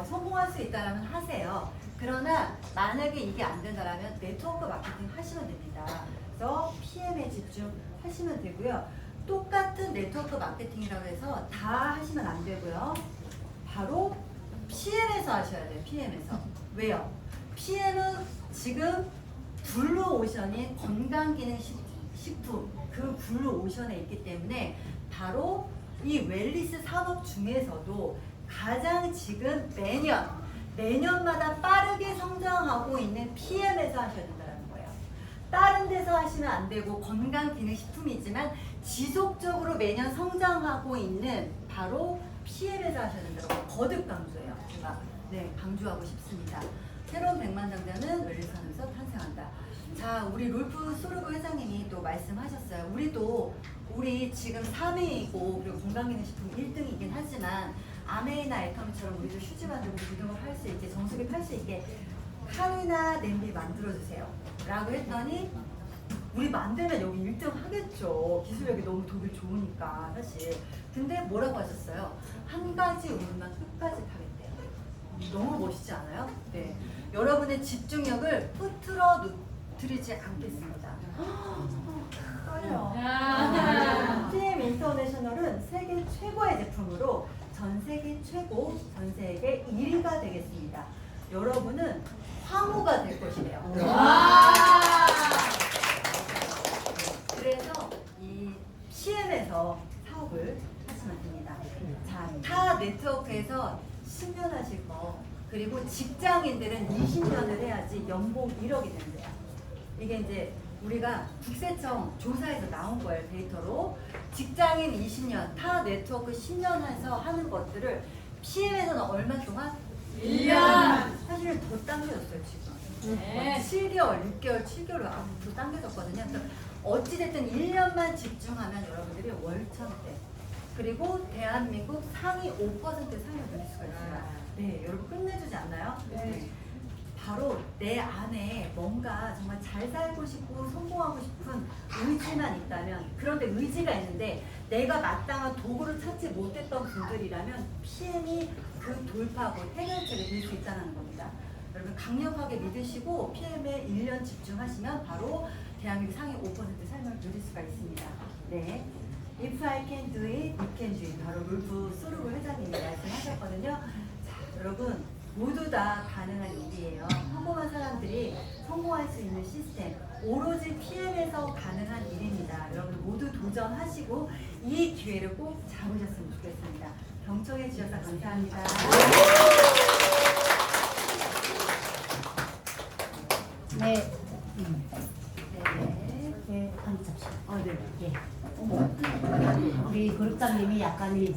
성공할 수 있다면 하세요. 그러나 만약에 이게 안 된다면 네트워크 마케팅 하시면 됩니다. 그래서 PM에 집중하시면 되고요. 똑같은 네트워크 마케팅이라고 해서 다 하시면 안 되고요. 바로 PM에서 하셔야 돼요. PM에서. 왜요? PM은 지금 블루오션인 건강기능식품 그 블루오션에 있기 때문에 바로 이 웰리스 산업 중에서도 가장 지금 매년마다 빠르게 성장하고 있는 PM에서 하셔야 된다는 거예요. 다른 데서 하시면 안 되고 건강기능식품이지만 지속적으로 매년 성장하고 있는 바로 PM에서 하셔야 된다고 거듭 강조해요. 제가 강조하고 싶습니다. 새로운 백만장자는 웰리스산업에서 탄생한다. 자, 우리 롤프 소르브 회장님이 또 말씀하셨어요. 우리 지금 3위이고 그리고 건강기능식품 1등이긴 하지만 아메이나 에카미처럼 우리도 휴지 만들고 기둥을 할 수 있게 정수기 팔 수 있게 칼이나 냄비 만들어주세요 라고 했더니 우리 만들면 여기 1등 하겠죠. 기술력이 너무 독일 좋으니까 사실. 근데 뭐라고 하셨어요? 한 가지 오늘만 끝까지 파겠대요. 너무 멋있지 않아요? 네. 여러분의 집중력을 흐트러 놓드리지 않겠습니다. 야. PM 인터내셔널은 세계 최고의 제품으로 전 세계 최고, 전 세계 1위가 되겠습니다. 여러분은 황후가 될 것이래요. 와. 그래서 이 PM에서 사업을 하시면 됩니다. 자, 타 네트워크에서 10년 하실 거, 그리고 직장인들은 20년을 해야지 연봉 1억이 된대요. 이게 이제 우리가 국세청 조사에서 나온 거예요, 데이터로. 직장인 20년, 타 네트워크 10년 해서 하는 것들을 PM에서는 얼마 동안? 1년. 사실은 더 당겨졌어요, 지금. 네. 7개월, 6개월, 7개월 앞으로 당겨졌거든요. 그래서 어찌됐든 1년만 집중하면 여러분들이 월천대. 그리고 대한민국 상위 5% 상을 누릴 수가 있어요. 네, 여러분 끝내주지 않나요? 네. 바로 내 안에 뭔가 정말 잘 살고 싶고 성공하고 싶은 의지만 있다면, 그런데 의지가 있는데 내가 마땅한 도구를 찾지 못했던 분들이라면 PM이 그 돌파구, 해결책이 될 수 있다는 겁니다. 여러분 강력하게 믿으시고 PM에 1년 집중하시면 바로 대한민국 상위 5% 삶을 누릴 수가 있습니다. 네. If I can do it, you can do it. 바로 룰프 소르브 회장님이 말씀하셨거든요. 자, 여러분 모두 다 가능한 일이에요. 성공한 사람들이 성공할 수 있는 시스템, 오로지 PM에서 가능한 일입니다. 여러분 모두 도전하시고 이 기회를 꼭 잡으셨으면 좋겠습니다. 경청해 주셔서 감사합니다. 네. 네. 네. 아니 잠시만. 네. 예. 우리 그룹장님이 약간 이